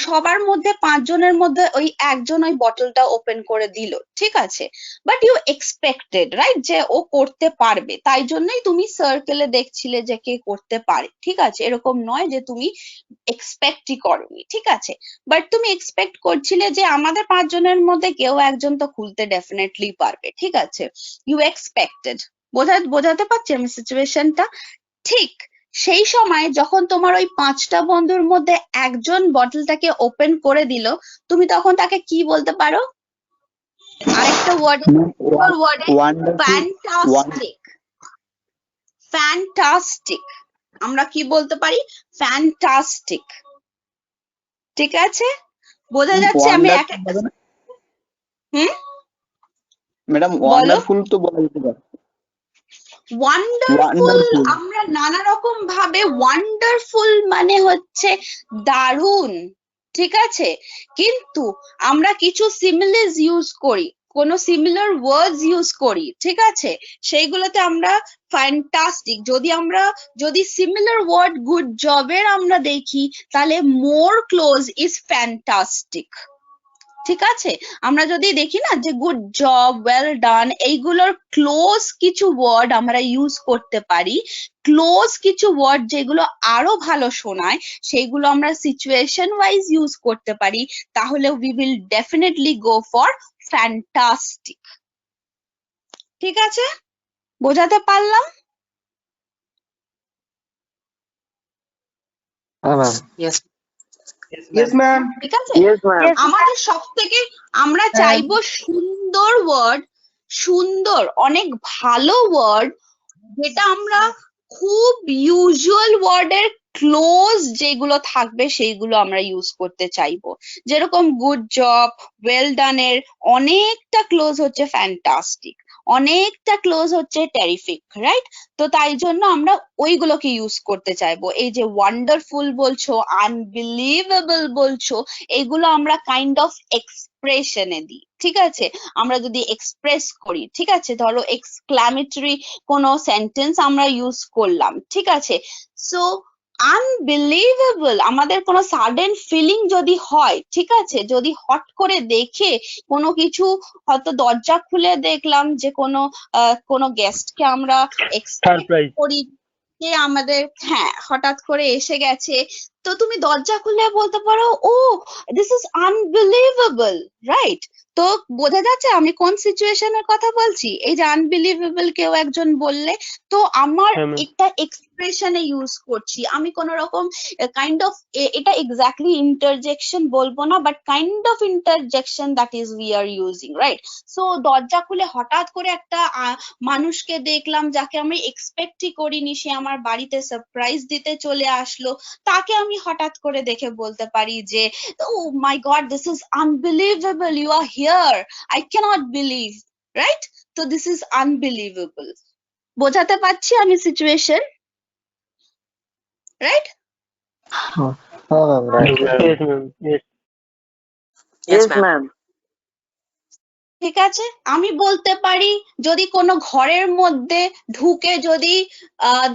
সবার মধ্যে 5 জনের মধ্যে ওই একজন ওই বটলটা ওপেন করে দিল, ঠিক আছে? বাট ইউ এক্সপেক্টেড, রাইট, যে ও করতে পারবে, তাই জন্যই তুমি সার্কেলে দেখছিলে যে কে করতে পারে, ঠিক আছে? এরকম নয় যে তুমি এক্সপেক্টই করোনি, ঠিক আছে? বাট তুমি এক্সপেক্ট করছিলে যে আমাদের 5 জনের মধ্যে কেউ একজন তো খুলতে ডেফিনেটলি পারবে, ঠিক আছে? You expected. বোঝাতে পারছি আমি সিচুয়েশনটা? ঠিক সেই সময় যখন তোমার ওই 5টা বন্ধুর মধ্যে একজন বটলটাকে ওপেন করে দিল, তুমি তখন তাকে কি বলতে পারো? আরেকটা ওয়ার্ড ফ্যান্টাস্টিক। ফ্যান্টাস্টিক, আমরা কি বলতে পারি? ফ্যান্টাস্টিক, ঠিক আছে? বোঝা যাচ্ছে আমি ম্যাডাম ওয়ান্ডারফুল তো বলা যেতে পারে। ওয়ান্ডারফুল আমরা নানা রকম ভাবে, ওয়ান্ডারফুল মানে হচ্ছে দারুণ, ঠিক আছে? কিন্তু আমরা কিছু সিমিলার্স ইউজ করি, কোনো সিমিলার ওয়ার্ডস ইউজ করি, ঠিক আছে? সেইগুলোতে আমরা ফ্যান্টাস্টিক, যদি সিমিলার ওয়ার্ড গুড জবের আমরা দেখি, তাহলে মোর ক্লোজ ইজ ফ্যান্টাস্টিক, ঠিক আছে? আমরা যদি দেখি না যে গুড জব, ওয়েল ডান, এইগুলোর ক্লোজ কিছু ওয়ার্ড আমরা ইউজ করতে পারি, ক্লোজ কিছু ওয়ার্ড যেগুলো আরো ভালো শোনায়, সেইগুলো আমরা সিচুয়েশন ওয়াইজ ইউজ করতে পারি, তাহলে we will definitely go for fantastic, ঠিক আছে? বোঝাতে পারলাম? Yes, ma'am. ঠিক আছে? Yes, ma'am. আমাদের সব থেকে আমরা চাইবো সুন্দর ওয়ার্ড, সুন্দর অনেক ভালো ওয়ার্ড, যেটা আমরা খুব ইউজুয়াল ওয়ার্ডের ক্লোজ যেগুলো থাকবে সেইগুলো আমরা ইউজ করতে চাইবো। যেরকম গুড জব, ওয়েল ডানের অনেকটা ক্লোজ হচ্ছে ফ্যান্টাস্টিক, অনেকটা ক্লোজ হচ্ছে টেরিফিক, রাইট? তো তাই জন্য আমরা ওইগুলোকে ইউজ করতে চাইবো। এই যে ওয়ান্ডারফুল বলছো, আনবিলিভেবল বলছো, এগুলো আমরা কাইন্ড অফ এক্সপ্রেশনে দিই, ঠিক আছে? আমরা যদি এক্সপ্রেস করি, ঠিক আছে? ধরো এক্সক্লামেটরি কোনো সেন্টেন্স আমরা ইউজ করলাম, ঠিক আছে? So unbelievable. আমাদের কোনো সাডেন ফিলিং যদি হয়, ঠিক আছে, যদি হট করে দেখে কোনো কিছু, হয়তো দরজা খুলে দেখলাম যে কোনো গেস্টকে আমরা এক্সপেক্ট সারপ্রাইজ। করি যে আমাদের, হ্যাঁ, হঠাৎ করে এসে গেছে, তো তুমি দরজা খুলে বলতে পারো, ও দিস ইজ আনবিলিভেবল, রাইট? তো বোঝা যাচ্ছে আমি কোন সিচুয়েশনের কথা বলছি। এই যে আনবিলিভেবল কেউ একজন বললে, তো আমার হ্যাঁ ম্যাম। একটা এক্সপ্রেশনে ইউজ করছি আমি, কোন রকম কাইন্ড অফ, এটা এক্স্যাক্টলি ইন্টারজেকশন বলবো না, but kind of interjection that is we are using, right? So দরজা খুলে হঠাৎ করে একটা মানুষকে দেখলাম যাকে আমি এক্সপেক্টই করিনি, সে আমার বাড়িতে সারপ্রাইজ দিতে চলে আসলো, তাকে আমি হঠাৎ করে দেখে বলতে পারি যে, oh my God, this is unbelievable, you are here, I can't believe, right? তো দিস ইজ আনবিলিভেবল। বোঝাতে পারছি আমি সিচুয়েশন, রাইট? হ্যাঁ ma'am, right. Yes, ma'am. Yes. Yes, ma'am. ঠিক আছে, আমি বলতে পারি যদি কোনো ঘরের মধ্যে ঢুকে যদি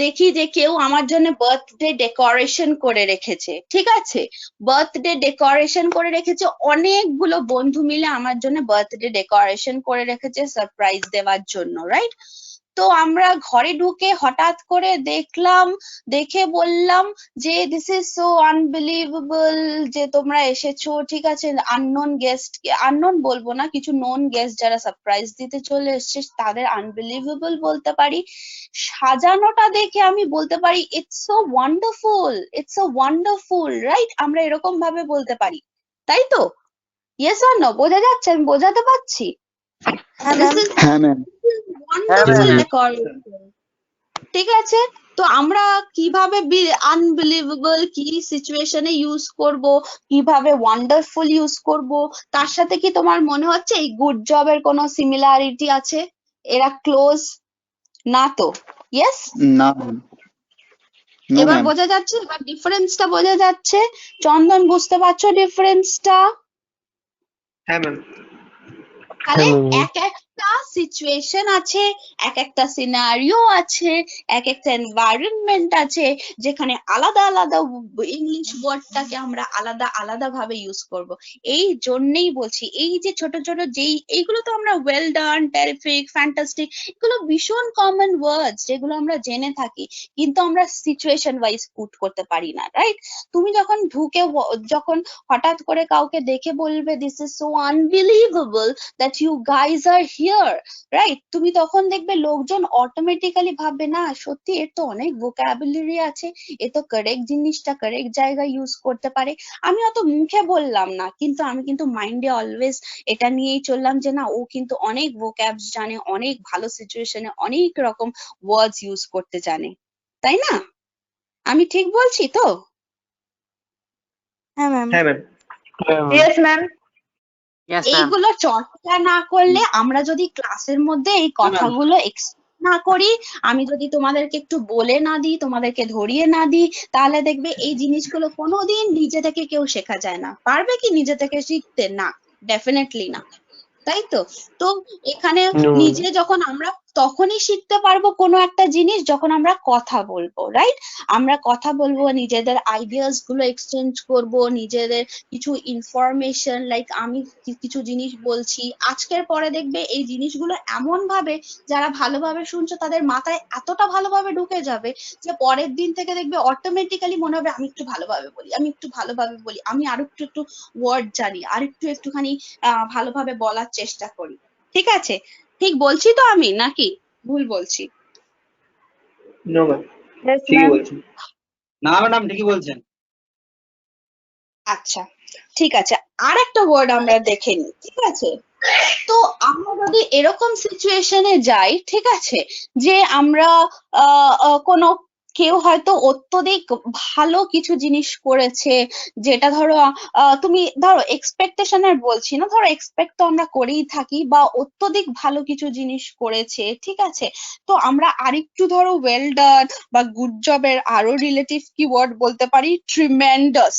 দেখি যে কেউ আমার জন্য বার্থডে ডেকোরেশন করে রেখেছে, ঠিক আছে, বার্থডে ডেকোরেশন করে রেখেছে, অনেকগুলো বন্ধু মিলে আমার জন্য বার্থডে ডেকোরেশন করে রেখেছে সারপ্রাইজ দেওয়ার জন্য, রাইট? তো আমরা ঘরে ঢুকে হঠাৎ করে দেখলাম, দেখে বললাম যে দিস ইজ সো আনবিলিভেবল যে তোমরা এসেছো, ঠিক আছে, আননোন গেস্ট, আননোন বলবো না, কিছু নোন গেস্ট যারা সারপ্রাইজ দিতে চলে এসছে তাদের আনবিলিভেবল বলতে পারি। সাজানোটা দেখে আমি বলতে পারি it's so wonderful, it's so wonderful, right? আমরা এরকম ভাবে বলতে পারি, তাই তো? Yes or no? বোঝা যাচ্ছে? আমি বোঝাতে পারছি? This is হ্যাঁ ম্যাম। wonderful decoration, ঠিক আছে? তো আমরা কিভাবে আনবিলিভেবল কি সিচুয়েশনে ইউজ করব, কিভাবে ওয়ান্ডারফুল ইউজ করব, তার সাথে কি তোমার মনে হচ্ছে এই গুড জবের কোনো সিমিলারিটি আছে? এরা ক্লোজ না তো? ইয়েস? না নো এবার ম্যাম। বোঝা যাচ্ছে, এবার ডিফারেন্সটা বোঝা যাচ্ছে। চন্দন, বুঝতে পারছো ডিফারেন্সটা? হ্যাঁ ম্যাম। তাহলে হ্যাঁ, ম্যাম। এক একটা সিচুয়েশন আছে, এক একটা সিনারিও আছে, এক একটা এনভায়রনমেন্ট আছে, যেখানে আলাদা আলাদা ইংলিশ ওয়ার্ডটাকে আমরা আলাদা আলাদা ভাবে ইউজ করব। এই জন্যই বলছি, এই যে ছোট ছোট যেই এইগুলো তো আমরা ওয়েল ডান, টেরিফিক, ফ্যান্টাস্টিক, এগুলো ভীষণ কমন ওয়ার্ডস যেগুলো আমরা জেনে থাকি, কিন্তু আমরা সিচুয়েশন ওয়াইজ পুট করতে পারি না, রাইট? তুমি যখন ঢুকে যখন হঠাৎ করে কাউকে দেখে বলবে this is so unbelievable that you guys are here, right? তুমি তখন দেখবে লোকজন অটোমেটিক্যালি ভাববে, না সত্যি এর তো অনেক ভোকাবুলারি আছে, এ তো কারেক্ট জিনিসটা কারেক্ট জায়গায় ইউজ করতে পারে। আমি অত মুখে বললাম না, কিন্তু আমি কিন্তু মাইন্ডে অলওয়েজ এটা নিয়েই চললাম যে না, ও কিন্তু অনেক ভোক্যাবস জানে, অনেক ভালো সিচুয়েশনে অনেক রকম ওয়ার্ডস ইউজ করতে জানে, তাই না? আমি ঠিক বলছি তো? হ্যাঁ ম্যাম। হ্যাঁ ma'am. Yes ma'am. Yes, ma'am. এইগুলো চর্চা না করলে, আমরা যদি ক্লাসের মধ্যে এই কথাগুলো না করি, আমি যদি তোমাদেরকে একটু বলে না দিই, তোমাদেরকে ধরিয়ে না দিই, তাহলে দেখবে এই জিনিসগুলো কোনোদিন নিজে থেকে কেউ শেখা যায় না। পারবে কি নিজে থেকে শিখতে? না, ডেফিনেটলি না, তাই তো? তো এখানে No. নিজে যখন আমরা তখনই শিখতে পারবো কোনো একটা জিনিস যখন আমরা কথা বলবো, রাইট? আমরা কথা বলবো, নিজেদের আইডিয়াস গুলো এক্সচেঞ্জ করব, নিজেদের কিছু ইনফরমেশন, লাইক আমি কিছু জিনিস বলছি, আজকের পরে দেখবে এই জিনিসগুলো এমন ভাবে যারা ভালোভাবে শুনছো তাদের মাথায় এতটা ভালোভাবে ঢুকে যাবে যে পরের দিন থেকে দেখবে অটোমেটিক্যালি মনে হবে আমি একটু ভালোভাবে বলি, আমি একটু ভালোভাবে বলি, আমি আরো একটু ওয়ার্ড জানি, আর একটুখানি ভালোভাবে বলার চেষ্টা করি, ঠিক আছে? ঠিক বলছি তো আমি, নাকি ভুল বলছি? নো ম্যাম, ইয়েস ঠিকই ম্যাম। বলছেন। না ম্যাডাম, ঠিকই বলছেন। আচ্ছা, ঠিক আছে, আর একটা ওয়ার্ড আমরা দেখে নিই, ঠিক আছে? তো আমরা যদি এরকম সিচুয়েশনে যাই, ঠিক আছে, যে আমরা কোনো কেউ হয়তো অত্যধিক ভালো কিছু জিনিস করেছে, যেটা ধরো তুমি ধরো এক্সপেকটেশনের বলছি না, ধরো এক্সপেক্ট তো আমরা করেই থাকি, বা অত্যধিক ভালো কিছু জিনিস করেছে, ঠিক আছে? তো আমরা আরেকটু ধরো ওয়েল ডান বা গুড জবের আরো রিলেটিভ কি ওয়ার্ড বলতে পারি? Tremendous,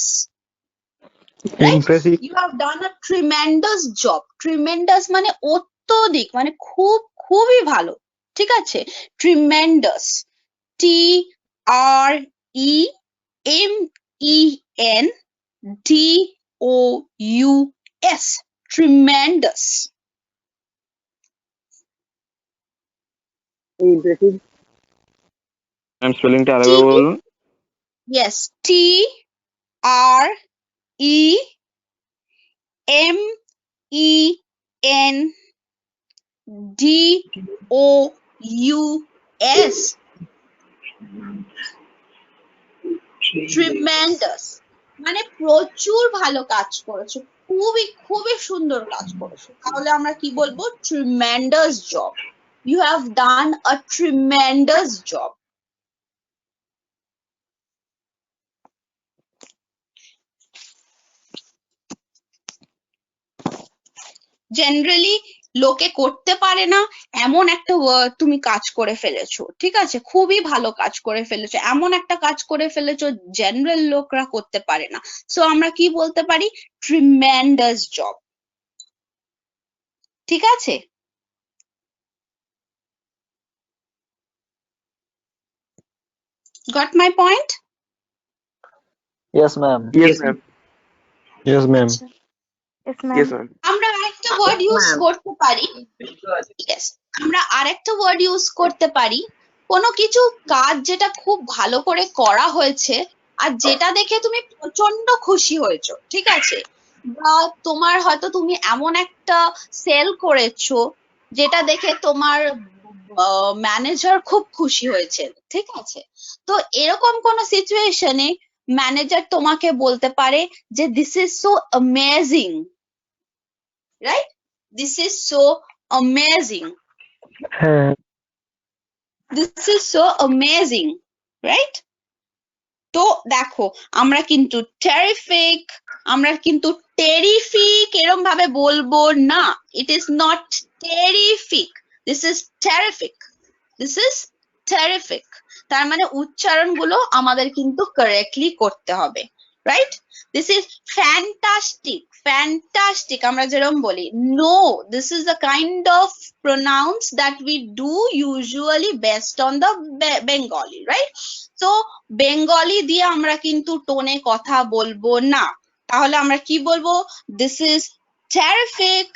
right? Impressive. You have done a tremendous job. Tremendous মানে অত্যধিক, মানে খুবই ভালো, ঠিক আছে? Tremendous, TRE MENDOUS, tremendous. Impressive. I'm spelling টা T, আরেকবার বলুন। yes, TREMENDOUS, tremendous, মানে প্রচুর ভালো কাজ করেছো, খুবই খুবই সুন্দর কাজ করেছো, তাহলে আমরা কি বলবো? tremendous job, you have done a tremendous job. Generally লোকে করতে পারে না এমন একটা তুমি কাজ করে ফেলেছো, ঠিক আছে, খুবই ভালো কাজ করে ফেলেছো, এমন একটা কাজ করে ফেলেছো জেনারেল লোকরা করতে পারে না, সো আমরা কি বলতে পারি? ট্রিমেন্ডাস জব, ঠিক আছে? Got my point? Yes, ma'am. Yes, ma'am. Yes, ma'am. Yes, ma'am. Yes, ma'am. আমরা আরেকটা ওয়ার্ড ইউজ করতে পারি, yes, আমরা আরেকটা ওয়ার্ড ইউজ করতে পারি, কোনো কিছু কাজ যেটা খুব ভালো করে করা হয়েছে আর যেটা দেখে তুমি প্রচন্ড খুশি হয়েছো, ঠিক আছে, বা তোমার হয়তো তুমি এমন একটা সেল করেছো যেটা দেখে তোমার ম্যানেজার খুব খুশি হয়েছে, ঠিক আছে, তো এরকম কোন সিচুয়েশনে ম্যানেজার তোমাকে বলতে পারে যে this is so amazing, right? This is so amazing, হ্যাঁ, this is so amazing, right? তো দেখো আমরা কিন্তু টেরিফিক, আমরা কিন্তু টেরিফিক এরকম ভাবে বলবো না, it is not terrific, this is terrific, this is terrific, তার মানে উচ্চারণগুলো আমাদের কিন্তু কারেক্টলি করতে হবে, right? This is fantastic, fantastic আমরা যেরকম বলি, no, this is the kind of pronounce that we do usually based on the Bengali, right? তো বেঙ্গলি দিয়ে আমরা কিন্তু টোনে কথা বলবো না, তাহলে আমরা কি বলবো? দিস ইজ টেরিফিক,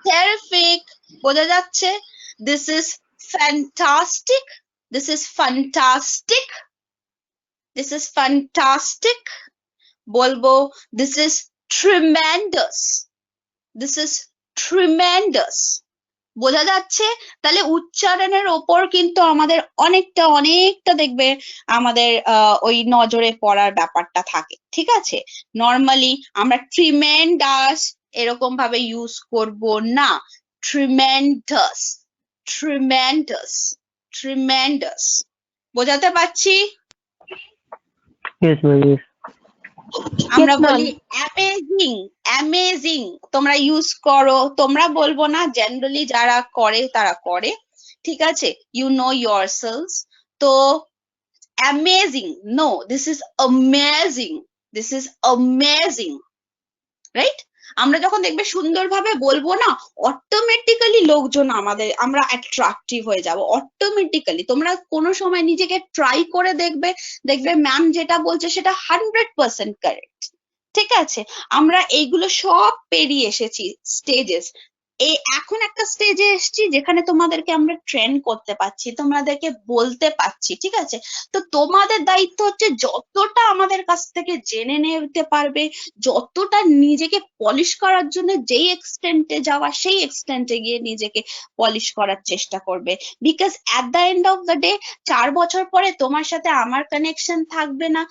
টেরিফিক, বোঝা যাচ্ছে? This is fantastic, this is fantastic, this is fantastic, বলবো this is tremendous, this is tremendous, বোঝা যাচ্ছে? তাহলে উচ্চারণের ওপর কিন্তু আমাদের অনেকটা দেখবে আমাদের ওই নজরে পড়ার ব্যাপারটা থাকে, ঠিক আছে? নর্মালি আমরা ট্রিমেন্ডাস এরকম ভাবে ইউজ করব না, ট্রিমেন্ডাস, ট্রিমেন্ডাস, tremendous, বোঝাতে পারছি? yes, ma'am, yes. আমরা Yes, ma'am. বলি অ্যামেজিং, অ্যামেজিং তোমরা ইউজ করো, তোমরা বলবো না, জেনারেলি যারা করে তারা করে, ঠিক আছে, ইউ নো yourselves, তো amazing, no, this is amazing, this is amazing, right? আমরা যখন দেখবে সুন্দরভাবে বলবো না, অটোমেটিক্যালি লোকজন আমরা অ্যাট্রাকটিভ হয়ে যাব অটোমেটিক্যালি। তোমরা কোনো সময় নিজেকে ট্রাই করে দেখবে, দেখবে ম্যাম যেটা বলছে সেটা 100% কারেক্ট, ঠিক আছে? আমরা এইগুলো সব পেরিয়ে এসেছি স্টেজেস, এখন একটা স্টেজে এসেছি যেখানে তোমাদেরকে আমরা ট্রেন করতে পারছি, তোমাদেরকে বলতে পারছি, ঠিক আছে? তো তোমাদের দায়িত্ব হচ্ছে যতটা আমাদের কাছ থেকে জেনে নিতে পারবে, যতটা নিজেকে পলিশ করার জন্য যেই এক্সটেন্টে যাওয়া সেই এক্সটেন্টে গিয়ে নিজেকে পলিশ করার চেষ্টা করবে, because at the end of the day 4 বছর পরে তোমার সাথে আমার কানেকশন থাকবে না,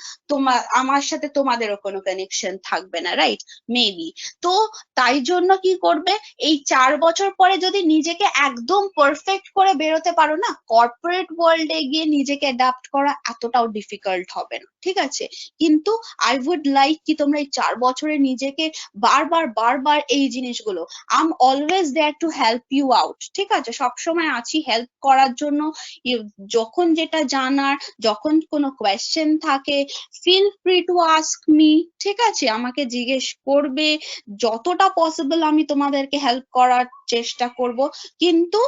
আমার সাথে তোমাদেরও কোনো কানেকশন থাকবে না, রাইট? মেবি। তো তাই জন্য কি করবে, এই 4 বছর পরে যদি নিজেকে একদম পারফেক্ট করে বেরোতে পারো না, কর্পোরেট ওয়ার্ল্ডে গিয়ে নিজেকে অ্যাডাপ্ট করা এতটাও ডিফিকাল্ট হবে না, ঠিক আছে? কিন্তু আই উড লাইক কি তোমরা এই 4 বছরে নিজেকে বারবার এই জিনিসগুলো, I am always there to help you out, ঠিক আছে? সবসময় আছি হেল্প করার জন্য, যখন যেটা জানার, যখন কোনো কোয়েশ্চেন থাকে, feel free to ask me, ঠিক আছে? আমাকে জিজ্ঞেস করবে, যতটা পসিবল আমি তোমাদেরকে হেল্প করার চেষ্টা করব, কিন্তু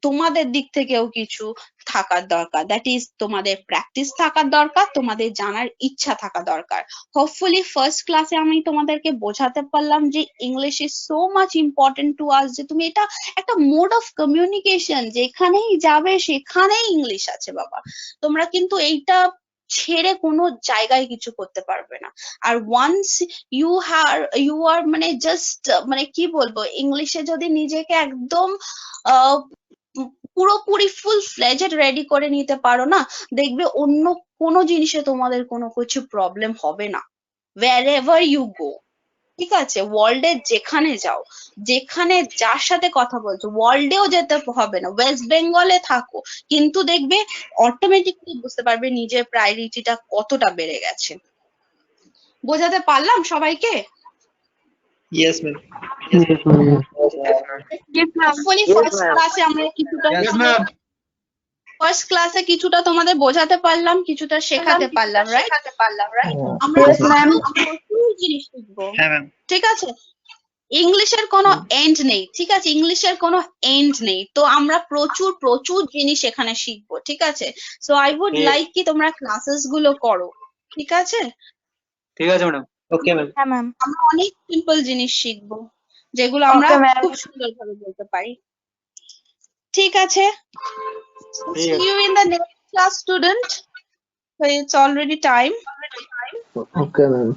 তোমাদের দিক থেকেও কিছু থাকার দরকার, দ্যাট ইজ তোমাদের প্র্যাকটিস থাকার দরকার, তোমাদের জানার ইচ্ছা থাকা দরকার। হোপফুলি ফার্স্ট ক্লাসে আমি তোমাদেরকে বোঝাতে পারলাম যে English is so much important to us, যে তুমি এটা একটা মোড অফ কমিউনিকেশন, যেখানেই যাবে সেখানেই ইংলিশ আছে বাবা। তোমরা কিন্তু এইটা ছেড়ে কোনো জায়গায় কিছু করতে পারবে না। আর ওয়ান্স ইউ আর মানে জাস্ট মানে কি বলবো, ইংলিশে যদি নিজেকে একদম পুরোপুরি ফুল ফ্লেজেড রেডি করে নিতে পারো না, দেখবে অন্য কোনো জিনিসে তোমাদের কোনো কিছু প্রবলেম হবে না, wherever you go। ঠিক আছে, ওয়ার্ল্ডে যেখানে যাও, যেখানে যার সাথে কথা বলছো, ওয়ার্ল্ডেও যেতে হবে না, ওয়েস্ট বেঙ্গলে থাকো, কিন্তু দেখবে অটোমেটিকলি বুঝতে পারবে নিজের প্রায়োরিটিটা কতটা বেড়ে গেছে। বোঝাতে পারলাম সবাইকে? Yes ma'am. Hopefully first class এ আমরা কিছুটা ফার্স্ট ক্লাসে কিছুটা তোমাদের বোঝাতে পারলাম, কিছুটা শেখাতে পারলাম, রাইট? আমরা প্রচুর জিনিস শিখবো, হ্যাঁ ম্যাম। ঠিক আছে? ইংলিশের কোনো এন্ড নেই, ঠিক আছে? ইংলিশের কোনো এন্ড নেই, তো আমরা প্রচুর প্রচুর জিনিস এখানে শিখবো, ঠিক আছে? সো আই উড লাইক কি তোমরা ক্লাসেস গুলো করো, ঠিক আছে? ঠিক আছে ম্যাডাম। Okay ma'am. হ্যাঁ ম্যাম। আমরা অনেক সিম্পল জিনিস শিখবো, যেগুলো আমরা Okay, ma'am. খুব সুন্দরভাবে বলতে পারি, ঠিক আছে? See you in the next class, student. So it's already time. Okay, ma'am.